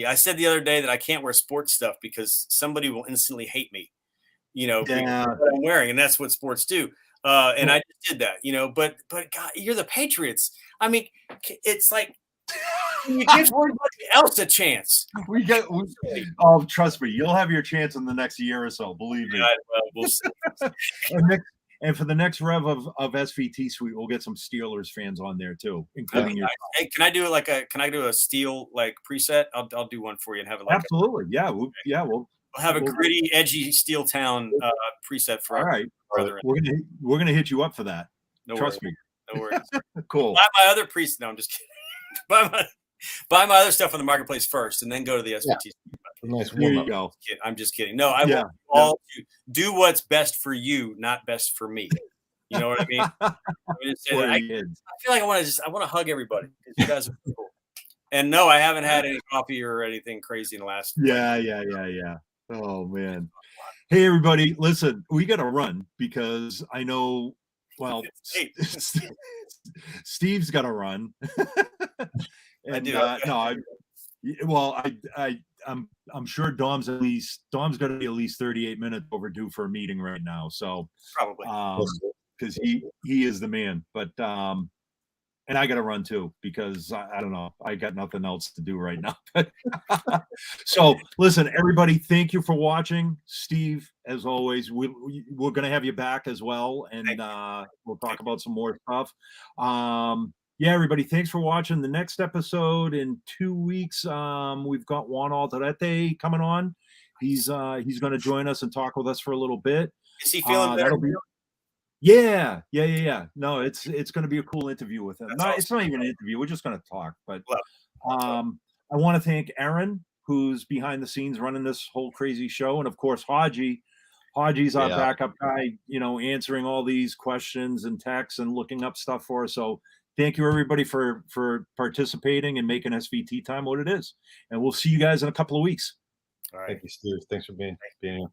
I said the other day that I can't wear sports stuff because somebody will instantly hate me, because Yeah. of what I'm wearing, and that's what sports do. And I just did that, but God, you're the Patriots. I mean, it's like you give somebody else a chance. Oh, trust me, you'll have your chance in the next year or so. Believe me. We'll see. And for the next rev of SVT Suite, we'll get some Steelers fans on there too, including your. Hey, can I do a steel like preset? I'll do one for you and have it like absolutely. We'll have a gritty, edgy Steel Town preset for. All right, we're gonna hit you up for that. No Trust worries. me. No worries. Cool. Buy my other preset. No, I'm just kidding. Buy my other stuff on the marketplace first, and then go to the SVT. Nice. There you go. I'm just kidding. No, I want all to do what's best for you, not best for me. You know what I mean? I feel like I want to hug everybody because you guys are cool. And no, I haven't had any coffee or anything crazy in the last. Yeah. Oh man. Hey everybody, listen, we got to run because I know. Well, Steve's got to run. And I do. I'm sure Dom's got to be at least 38 minutes overdue for a meeting right now. So probably because he is the man. But and I got to run too because I don't know, I got nothing else to do right now. So listen, everybody, thank you for watching. Steve, as always, we're gonna have you back as well, and we'll talk about some more stuff. Yeah, everybody, thanks for watching. The next episode in 2 weeks, we've got Juan Alderete coming on. He's going to join us and talk with us for a little bit. Is he feeling better? Yeah. No, it's going to be a cool interview with him. It's not even an interview. We're just going to talk. But I want to thank Aaron, who's behind the scenes running this whole crazy show, and of course Haji. Haji's our backup guy, answering all these questions and texts and looking up stuff for us. So thank you, everybody, for participating and making SVT time what it is. And we'll see you guys in a couple of weeks. All right. Thank you, Steve. Thanks for being here.